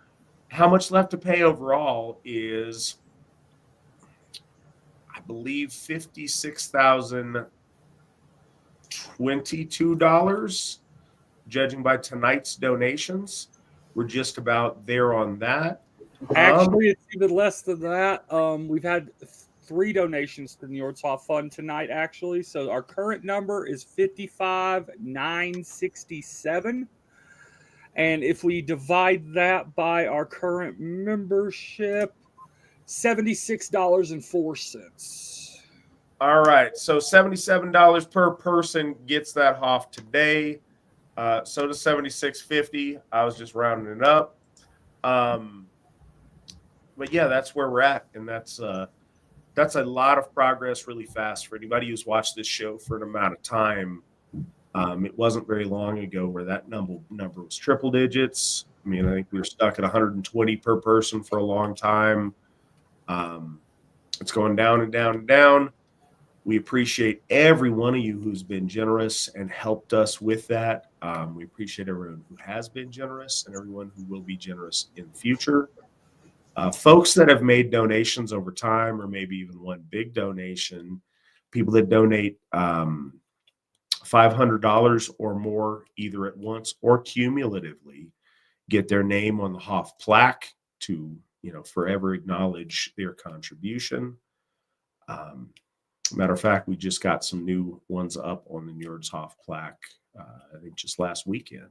how much left to pay overall is, I believe, $56,022, judging by tonight's donations. We're just about there on that. Actually, it's even less than that. We've had 3 donations to the Neuerthoff Fund tonight, actually. So our current number is $55,967. And if we divide that by our current membership, $76.04. All right. So $77 per person gets that off today. So does $76.50. I was just rounding it up. But yeah, that's where we're at. And that's a lot of progress really fast for anybody who's watched this show for an amount of time. It wasn't very long ago where that number was triple digits. I mean, I think we were stuck at 120 per person for a long time. It's going down and down and down. We appreciate every one of you who's been generous and helped us with that. We appreciate everyone who has been generous and everyone who will be generous in the future. Folks that have made donations over time, or maybe even one big donation, people that donate $500 or more, either at once or cumulatively, get their name on the Hoff plaque to, forever acknowledge their contribution. Matter of fact, we just got some new ones up on the Njords Hoff plaque, I think just last weekend.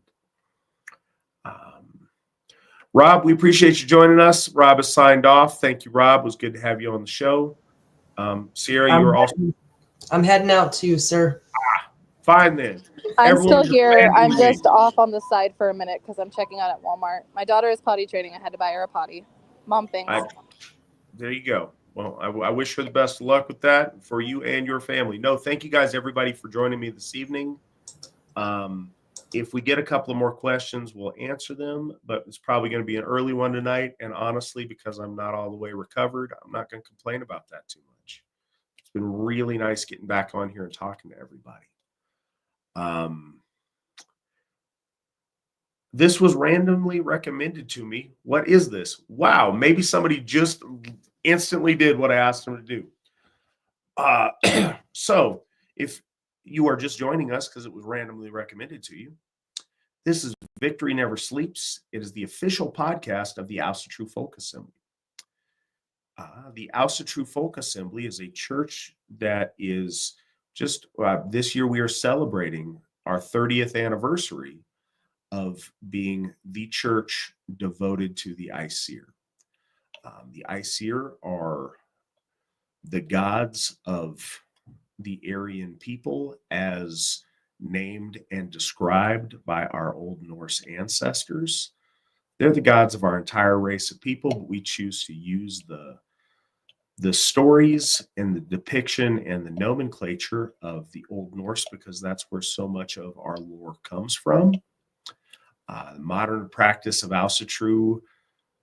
Rob, we appreciate you joining us. Rob has signed off. Thank you, Rob. It was good to have you on the show. Sierra, you're also I'm heading out too, sir. fine then. I'm Everyone still here. I'm abandoned me. just off on the side for a minute because I'm checking out at Walmart. My daughter is potty training. I had to buy her a potty. Mom things. There you go. Well, I wish her the best of luck with that for you and your family. No, thank you guys, everybody, for joining me this evening. If we get a couple of more questions, we'll answer them, but it's probably going to be an early one tonight. And honestly, because I'm not all the way recovered, I'm not going to complain about that too much. It's been really nice getting back on here and talking to everybody. This was randomly recommended to me. What is this? Wow, maybe somebody just instantly did what I asked them to do. So if you are just joining us because it was randomly recommended to you, this is Victory Never Sleeps. It is the official podcast of the Ásatrú Folk Assembly. The Ásatrú Folk Assembly is a church that is just this year we are celebrating our 30th anniversary of being the church devoted to the Aesir. The Aesir are the gods of the Aryan people as named and described by our Old Norse ancestors. They're the gods of our entire race of people, but we choose to use the stories and the depiction and the nomenclature of the Old Norse because that's where so much of our lore comes from. The modern practice of Asatru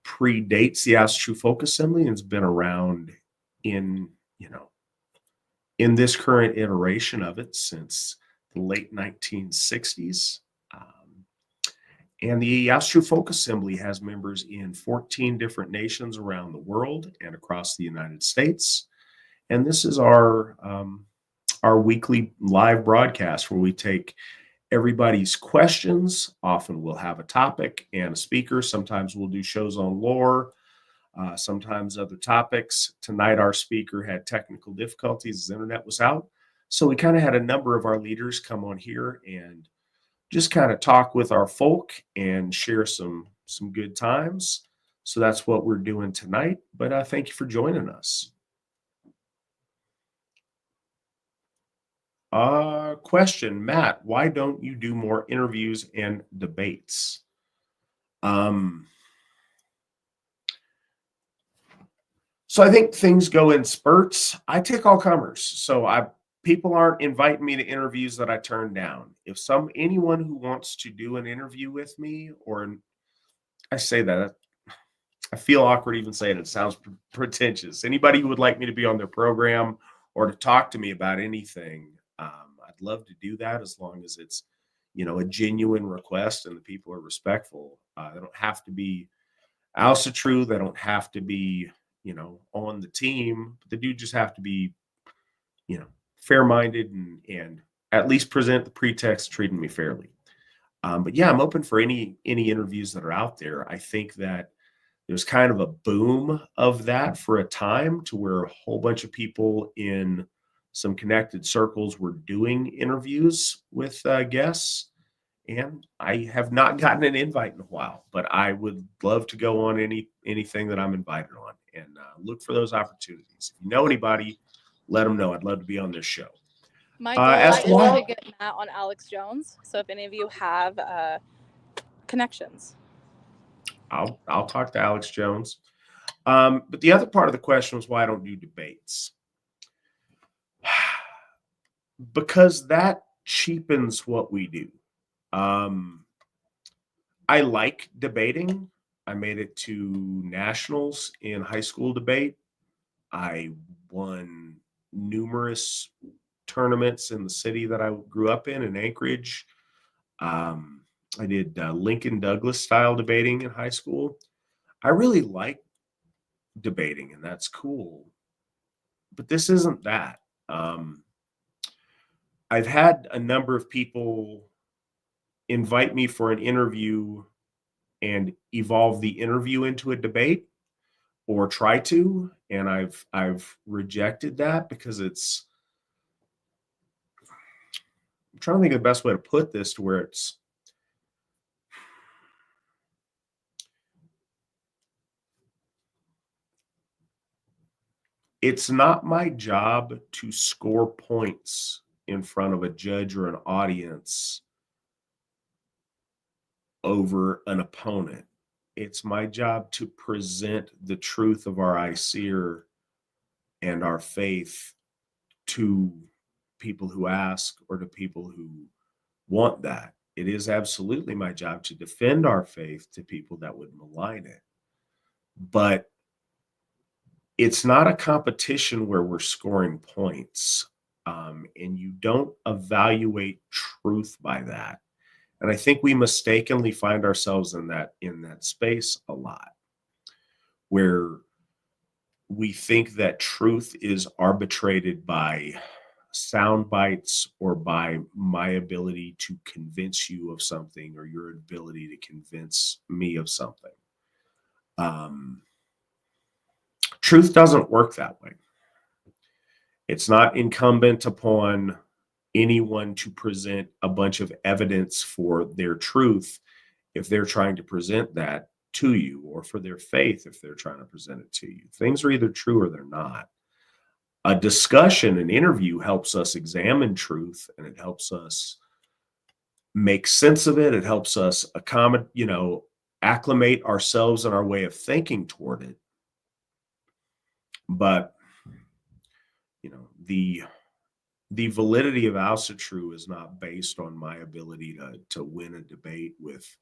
predates the Ásatrú Folk Assembly and has been around in this current iteration of it since the late 1960s. And the Ásatrú Folk Assembly has members in 14 different nations around the world and across the United States. And this is our weekly live broadcast where we take everybody's questions. Often we'll have a topic and a speaker. Sometimes we'll do shows on lore, sometimes other topics. Tonight, our speaker had technical difficulties. His internet was out. So we kind of had a number of our leaders come on here and just kind of talk with our folk and share some good times. So that's what we're doing tonight. But thank you for joining us. Question, Matt, why don't you do more interviews and debates? So I think things go in spurts. I take all comers. So people aren't inviting me to interviews that I turn down. If anyone who wants to do an interview with me, I say that, I feel awkward even saying it. It sounds pretentious. Anybody who would like me to be on their program or to talk to me about anything, I'd love to do that as long as it's, a genuine request and the people are respectful. They don't have to be Asatru. They don't have to be, on the team. But they do just have to be, fair-minded and at least present the pretext treating me fairly. But yeah, I'm open for any interviews that are out there. I think that there's kind of a boom of that for a time to where a whole bunch of people in some connected circles were doing interviews with guests. And I have not gotten an invite in a while, but I would love to go on anything that I'm invited on and look for those opportunities. If you know anybody, let them know. I'd love to be on this show. My goal is to get Matt on Alex Jones. So if any of you have connections, I'll talk to Alex Jones. But the other part of the question was why I don't do debates. Because that cheapens what we do. I like debating. I made it to nationals in high school debate. I won numerous tournaments in the city that I grew up in Anchorage. I did Lincoln Douglas style debating in high school. I really like debating, and that's cool. But this isn't that. I've had a number of people invite me for an interview and evolve the interview into a debate, or try to, and I've rejected that because I'm trying to think of the best way to put this to where it's not my job to score points in front of a judge or an audience over an opponent. It's my job to present the truth of our ICER and our faith to people who ask or to people who want that. It is absolutely my job to defend our faith to people that would malign it. But it's not a competition where we're scoring points, and you don't evaluate truth by that. And I think we mistakenly find ourselves in that space a lot, where we think that truth is arbitrated by sound bites or by my ability to convince you of something or your ability to convince me of something. Truth doesn't work that way. It's not incumbent upon anyone to present a bunch of evidence for their truth if they're trying to present that to you, or for their faith if they're trying to present it to you. Things are either true or they're not. A discussion, an interview, helps us examine truth, and it helps us make sense of it. It helps us acclimate ourselves and our way of thinking toward it. But the validity of Asatru is not based on my ability to win a debate with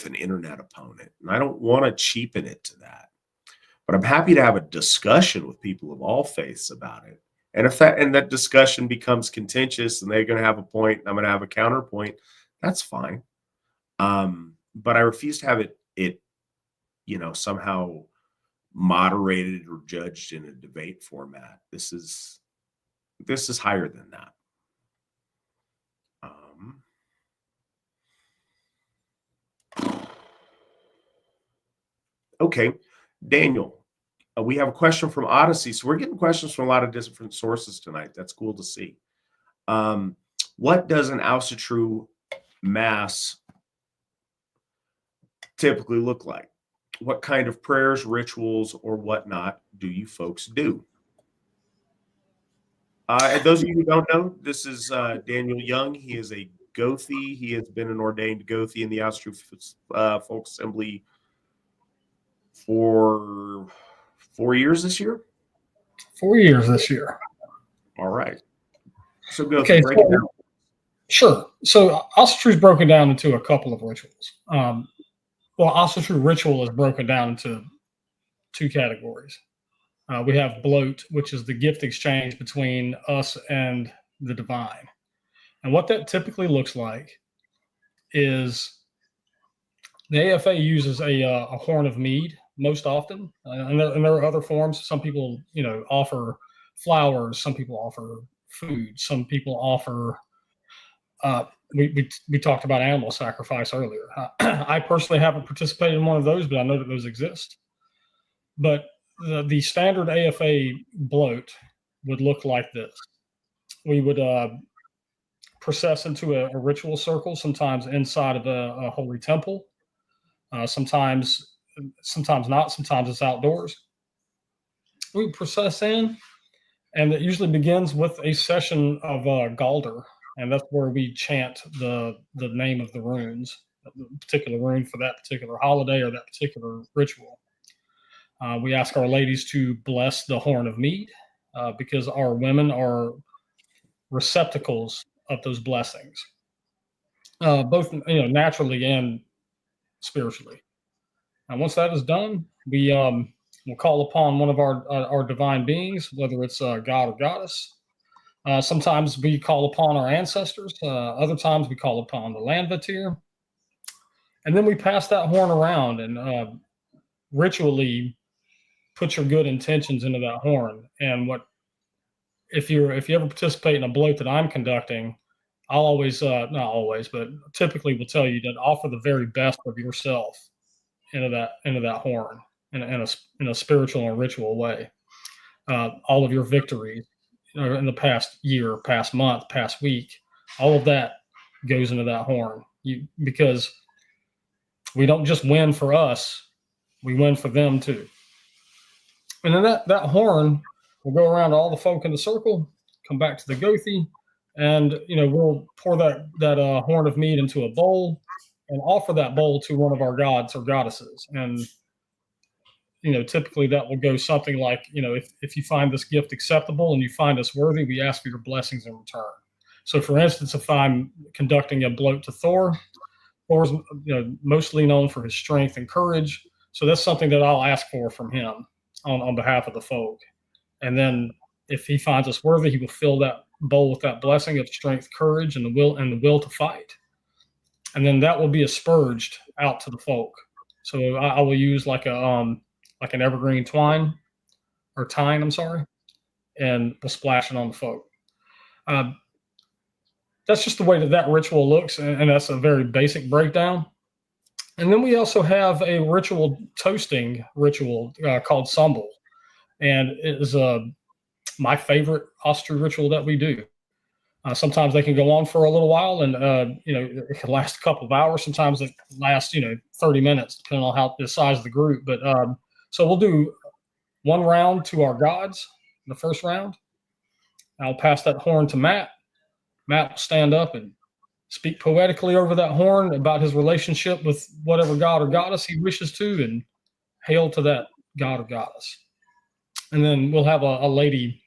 an internet opponent. And I don't want to cheapen it to that. But I'm happy to have a discussion with people of all faiths about it. And if that discussion becomes contentious and they're going to have a point and I'm going to have a counterpoint, that's fine. But I refuse to have it somehow moderated or judged in a debate format. This is higher than that. Okay, Daniel, we have a question from Odyssey. So we're getting questions from a lot of different sources tonight. That's cool to see. What does an Asatru mass typically look like? What kind of prayers, rituals, or whatnot do you folks do? And those of you who don't know, this is Daniel Young. He is a Gothi. He has been an ordained Gothi in the Asatru Folk Assembly for 4 years this year. 4 years this year. All right. So go Okay, break it down. Sure. So Asatru is broken down into a couple of rituals. Asatru ritual is broken down into 2 categories. We have bloat, which is the gift exchange between us and the divine. And what that typically looks like is the AFA uses a horn of mead most often. And there are other forms. Some people, offer flowers. Some people offer food. Some people offer, we talked about animal sacrifice earlier. I personally haven't participated in one of those, but I know that those exist. But the standard AFA bloat would look like this. We would process into a ritual circle, sometimes inside of a holy temple, sometimes not, sometimes it's outdoors. We process in, and it usually begins with a session of Galder, and that's where we chant the name of the runes, a particular rune for that particular holiday or that particular ritual. We ask our ladies to bless the horn of mead because our women are receptacles of those blessings, both naturally and spiritually. And once that is done, we'll call upon one of our divine beings, whether it's God or goddess. Sometimes we call upon our ancestors. Other times we call upon the Landvatir. And then we pass that horn around and ritually put your good intentions into that horn. And if you ever participate in a bloat that I'm conducting, I'll always, not always, but typically will tell you to offer the very best of yourself into that horn in a spiritual and ritual way. All of your victories in the past year, past month, past week, all of that goes into that horn. Because we don't just win for us, we win for them too. And then that horn will go around to all the folk in the circle, come back to the Gothi, and we'll pour that horn of mead into a bowl and offer that bowl to one of our gods or goddesses. And typically that will go something like, if you find this gift acceptable and you find us worthy, we ask for your blessings in return. So for instance, if I'm conducting a bloat to Thor's mostly known for his strength and courage. So that's something that I'll ask for from him on behalf of the folk. And then if he finds us worthy, he will fill that bowl with that blessing of strength, courage, and the will to fight. And then that will be asperged out to the folk. So I will use like an evergreen tine, and we'll splash it on the folk. That's just the way that ritual looks, and that's a very basic breakdown. And then we also have a toasting ritual called Sumbel, and it is my favorite Asatru ritual that we do. Sometimes they can go on for a little while, and it can last a couple of hours. Sometimes it lasts 30 minutes, depending on the size of the group. But so we'll do one round to our gods, the first round. I'll pass that horn to Matt. Matt will stand up and speak poetically over that horn about his relationship with whatever god or goddess he wishes to, and hail to that god or goddess. And then we'll have a lady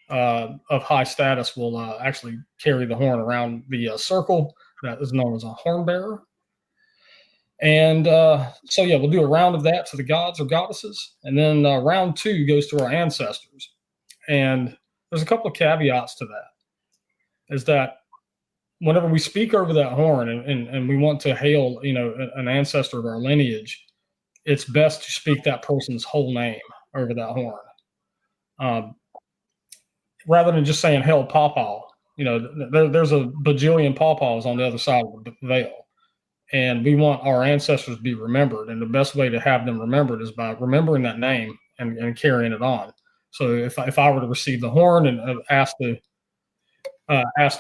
of high status will actually carry the horn around the circle that is known as a horn bearer. And we'll do a round of that to the gods or goddesses. And then round 2 goes to our ancestors. And there's a couple of caveats to that. Is that whenever we speak over that horn and we want to hail, an ancestor of our lineage, it's best to speak that person's whole name over that horn. Rather than just saying hail pawpaw, there's a bajillion pawpaws on the other side of the veil. And we want our ancestors to be remembered. And the best way to have them remembered is by remembering that name and carrying it on. So if I were to receive the horn and asked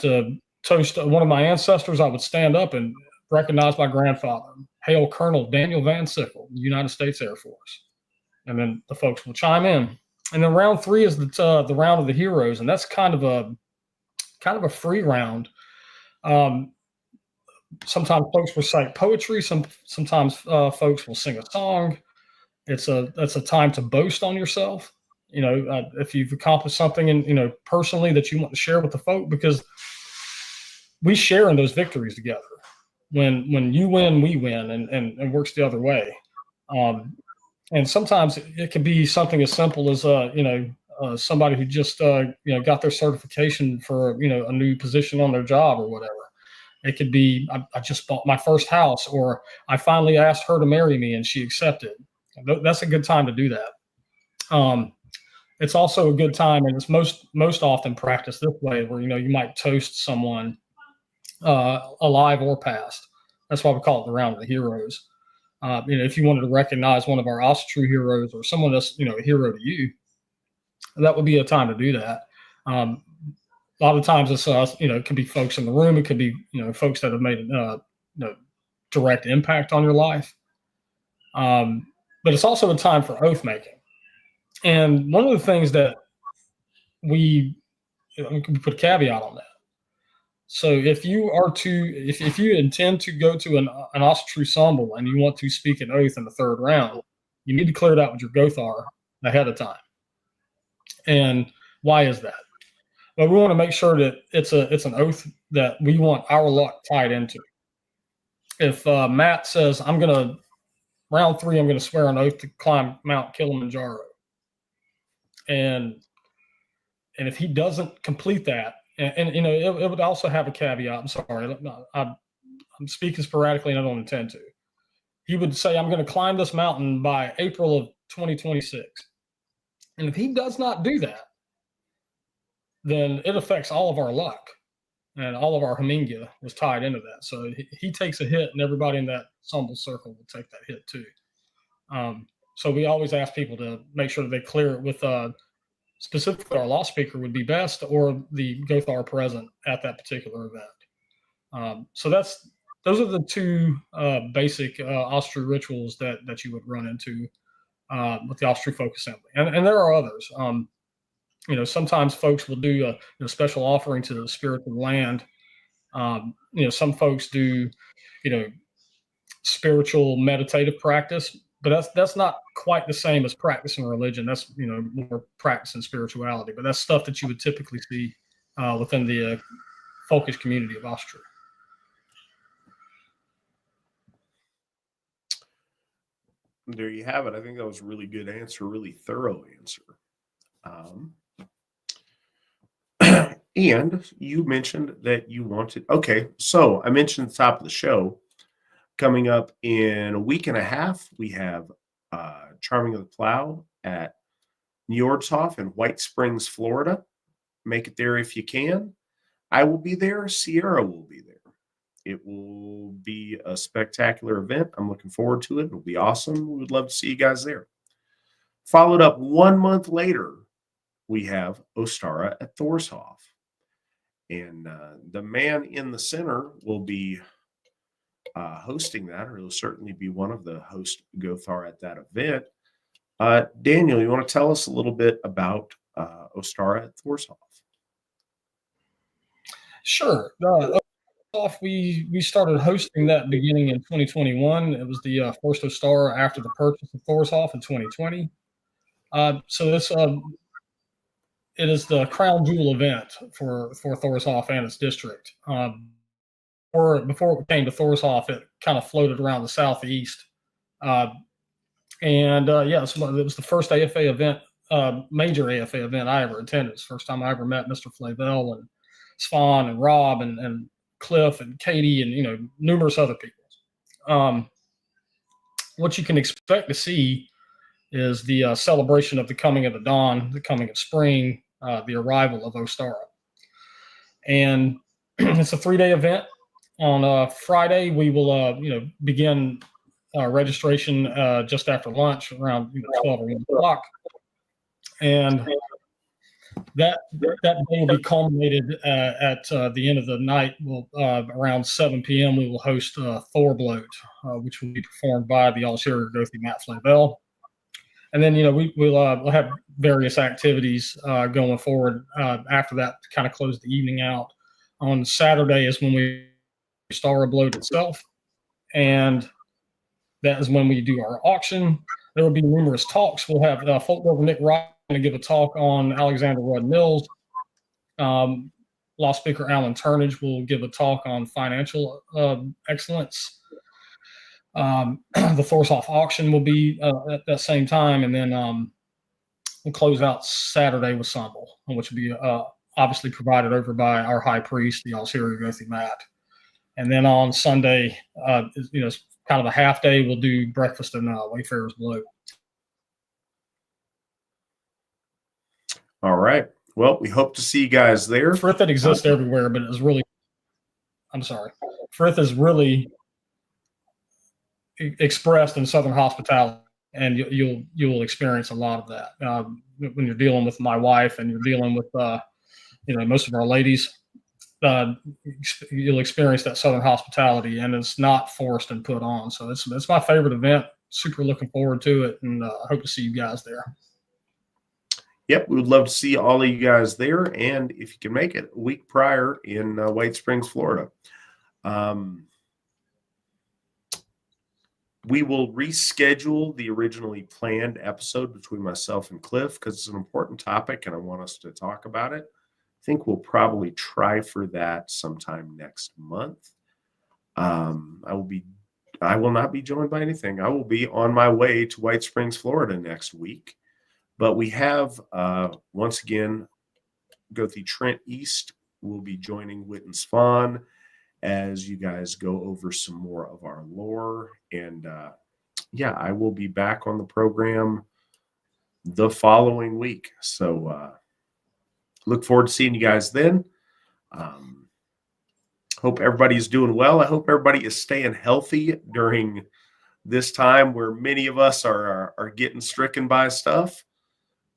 to toast one of my ancestors, I would stand up and recognize my grandfather. Hail Colonel Daniel Van Sickle, United States Air Force. And then the folks will chime in. And then round 3 is the round of the heroes, and that's kind of a free round. Sometimes folks recite poetry. Sometimes folks will sing a song. That's a time to boast on yourself. If you've accomplished something personally that you want to share with the folk, because we share in those victories together. When you win, we win, and works the other way. And sometimes it can be something as simple as somebody who just got their certification for a new position on their job or whatever. It could be I just bought my first house, or I finally asked her to marry me and she accepted. That's a good time to do that. It's also a good time, and it's most often practiced this way, where you might toast someone alive or past. That's why we call it the round of the heroes. If you wanted to recognize one of our Asatru heroes or someone that's a hero to you, that would be a time to do that. A lot of times it's it could be folks in the room. It could be folks that have made direct impact on your life. But it's also a time for oath making. And one of the things that we put a caveat on that. So if you intend to go to an Asatru Sumbel and you want to speak an oath in the 3rd round, you need to clear it out with your Gothar ahead of time. And why is that? Well, we want to make sure that it's an oath that we want our luck tied into. If Matt says, round 3, I'm going to swear an oath to climb Mount Kilimanjaro. And if he doesn't complete that, and it would also have a caveat. I'm sorry, I'm speaking sporadically and I don't intend to. He would say, I'm going to climb this mountain by April of 2026. And if he does not do that, then it affects all of our luck, and all of our Haminga was tied into that. So he takes a hit, and everybody in that ensemble circle will take that hit too. So we always ask people to make sure that they clear it with specifically our law speaker would be best, or the Gothar present at that particular event. So those are the two basic Asatru rituals that you would run into with the Asatru folk assembly, and there are others. Sometimes folks will do a special offering to the spirit of the land. Some folks do, spiritual meditative practice, but that's not quite the same as practicing religion. That's more practicing spirituality, but that's stuff that you would typically see within the folkish community of Asatru. There you have it. I think that was a really good answer, really thorough answer. And you mentioned that you wanted, okay, so I mentioned at the top of the show, coming up in a week and a half, we have Charming of the Plow at Njordshof in White Springs, Florida. Make it there if you can. I will be there. Sierra will be there. It will be a spectacular event. I'm looking forward to it. It'll be awesome. We would love to see you guys there. Followed up 1 month later, we have Ostara at Thorshof. And the man in the center will be hosting that, or he'll certainly be one of the host Gothar at that event. Daniel, you want to tell us a little bit about Ostara at Thorshof? Sure. We started hosting that beginning in 2021. It was the first Ostara after the purchase of Thorshof in 2020. So this it is the crown jewel event for Thorshof and its district. Before it came to Thorshof, it kind of floated around the southeast. It was the first AFA event, major AFA event I ever attended. It's the first time I ever met Mr. Flavel and Svan and Rob and Cliff and Katie and numerous other people. What you can expect to see is the celebration of the coming of the dawn, the coming of spring, the arrival of Ostara. And it's a 3-day event. On Friday, we will begin registration just after lunch around 12 or 1 o'clock. And that day will be culminated at the end of the night. Around 7 p.m. we will host Thorblot, which will be performed by the Allsherjargoði Flavel. And then we'll have various activities going forward after that to kind of close the evening out. On Saturday is when we start Bloat itself, and that is when we do our auction. There will be numerous talks. We'll have folk builder Nick Rock going to give a talk on Alexander Rudd Mills. Law speaker Alan Turnage will give a talk on financial excellence. The Thorshof auction will be at that same time, and then we'll close out Saturday with Sambal, which will be obviously provided over by our high priest, the Allsherjargoði Matt. And then on Sunday, it's kind of a half day. We'll do breakfast and Wayfarer's Bloat. All right. Well, we hope to see you guys there. Frith that exists everywhere, but it's really, Frith is really expressed in Southern hospitality, and you'll experience a lot of that when you're dealing with my wife and you're dealing with most of our ladies. You'll experience that Southern hospitality, and it's not forced and put on. So it's my favorite event. Super looking forward to it, and hope to see you guys there. Yep, we would love to see all of you guys there, and if you can make it, a week prior in White Springs, Florida. We will reschedule the originally planned episode between myself and Cliff because it's an important topic, and I want us to talk about it. I think we'll probably try for that sometime next month. I will not be joined by anything. I will be on my way to White Springs, Florida next week. But we have, once again, Gothi Trent East will be joining Whit and Svan as you guys go over some more of our lore. And I will be back on the program the following week. So look forward to seeing you guys then. Hope everybody's doing well. I hope everybody is staying healthy during this time where many of us are getting stricken by stuff.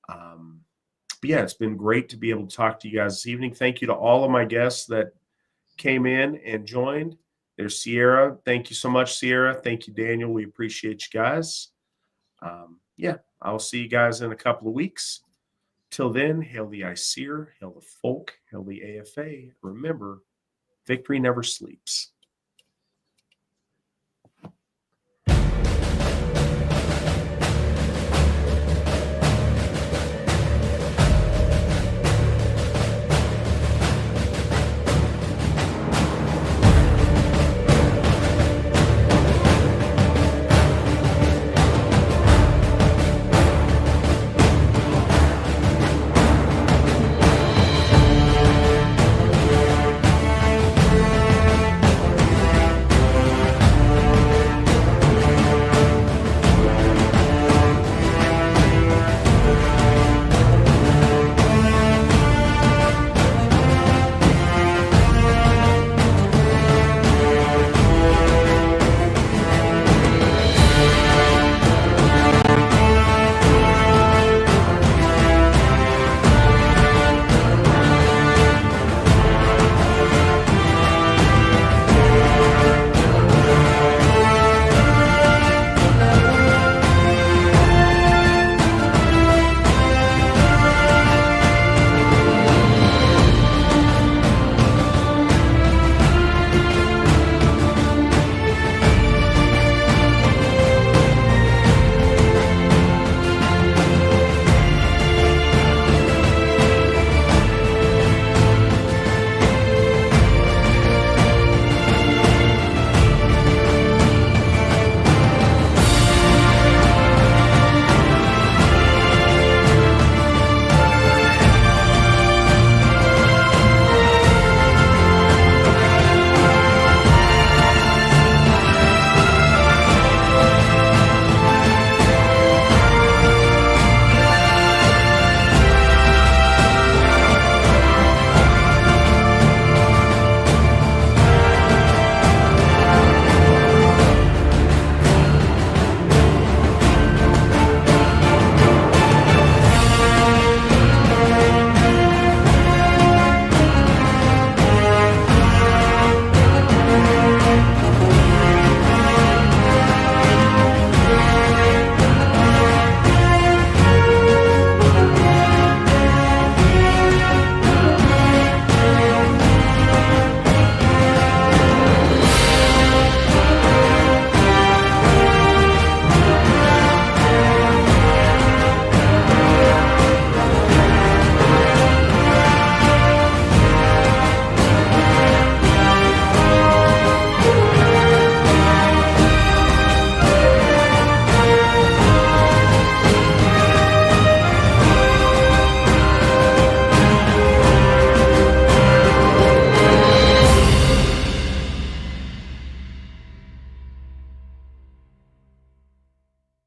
But yeah, it's been great to be able to talk to you guys this evening. Thank you to all of my guests that came in and joined. There's Sierra. Thank you so much, Sierra. Thank you, Daniel. We appreciate you guys. Yeah, I'll see you guys in a couple of weeks. Till then, hail the ICEER, hail the folk, hail the AFA. Remember, victory never sleeps.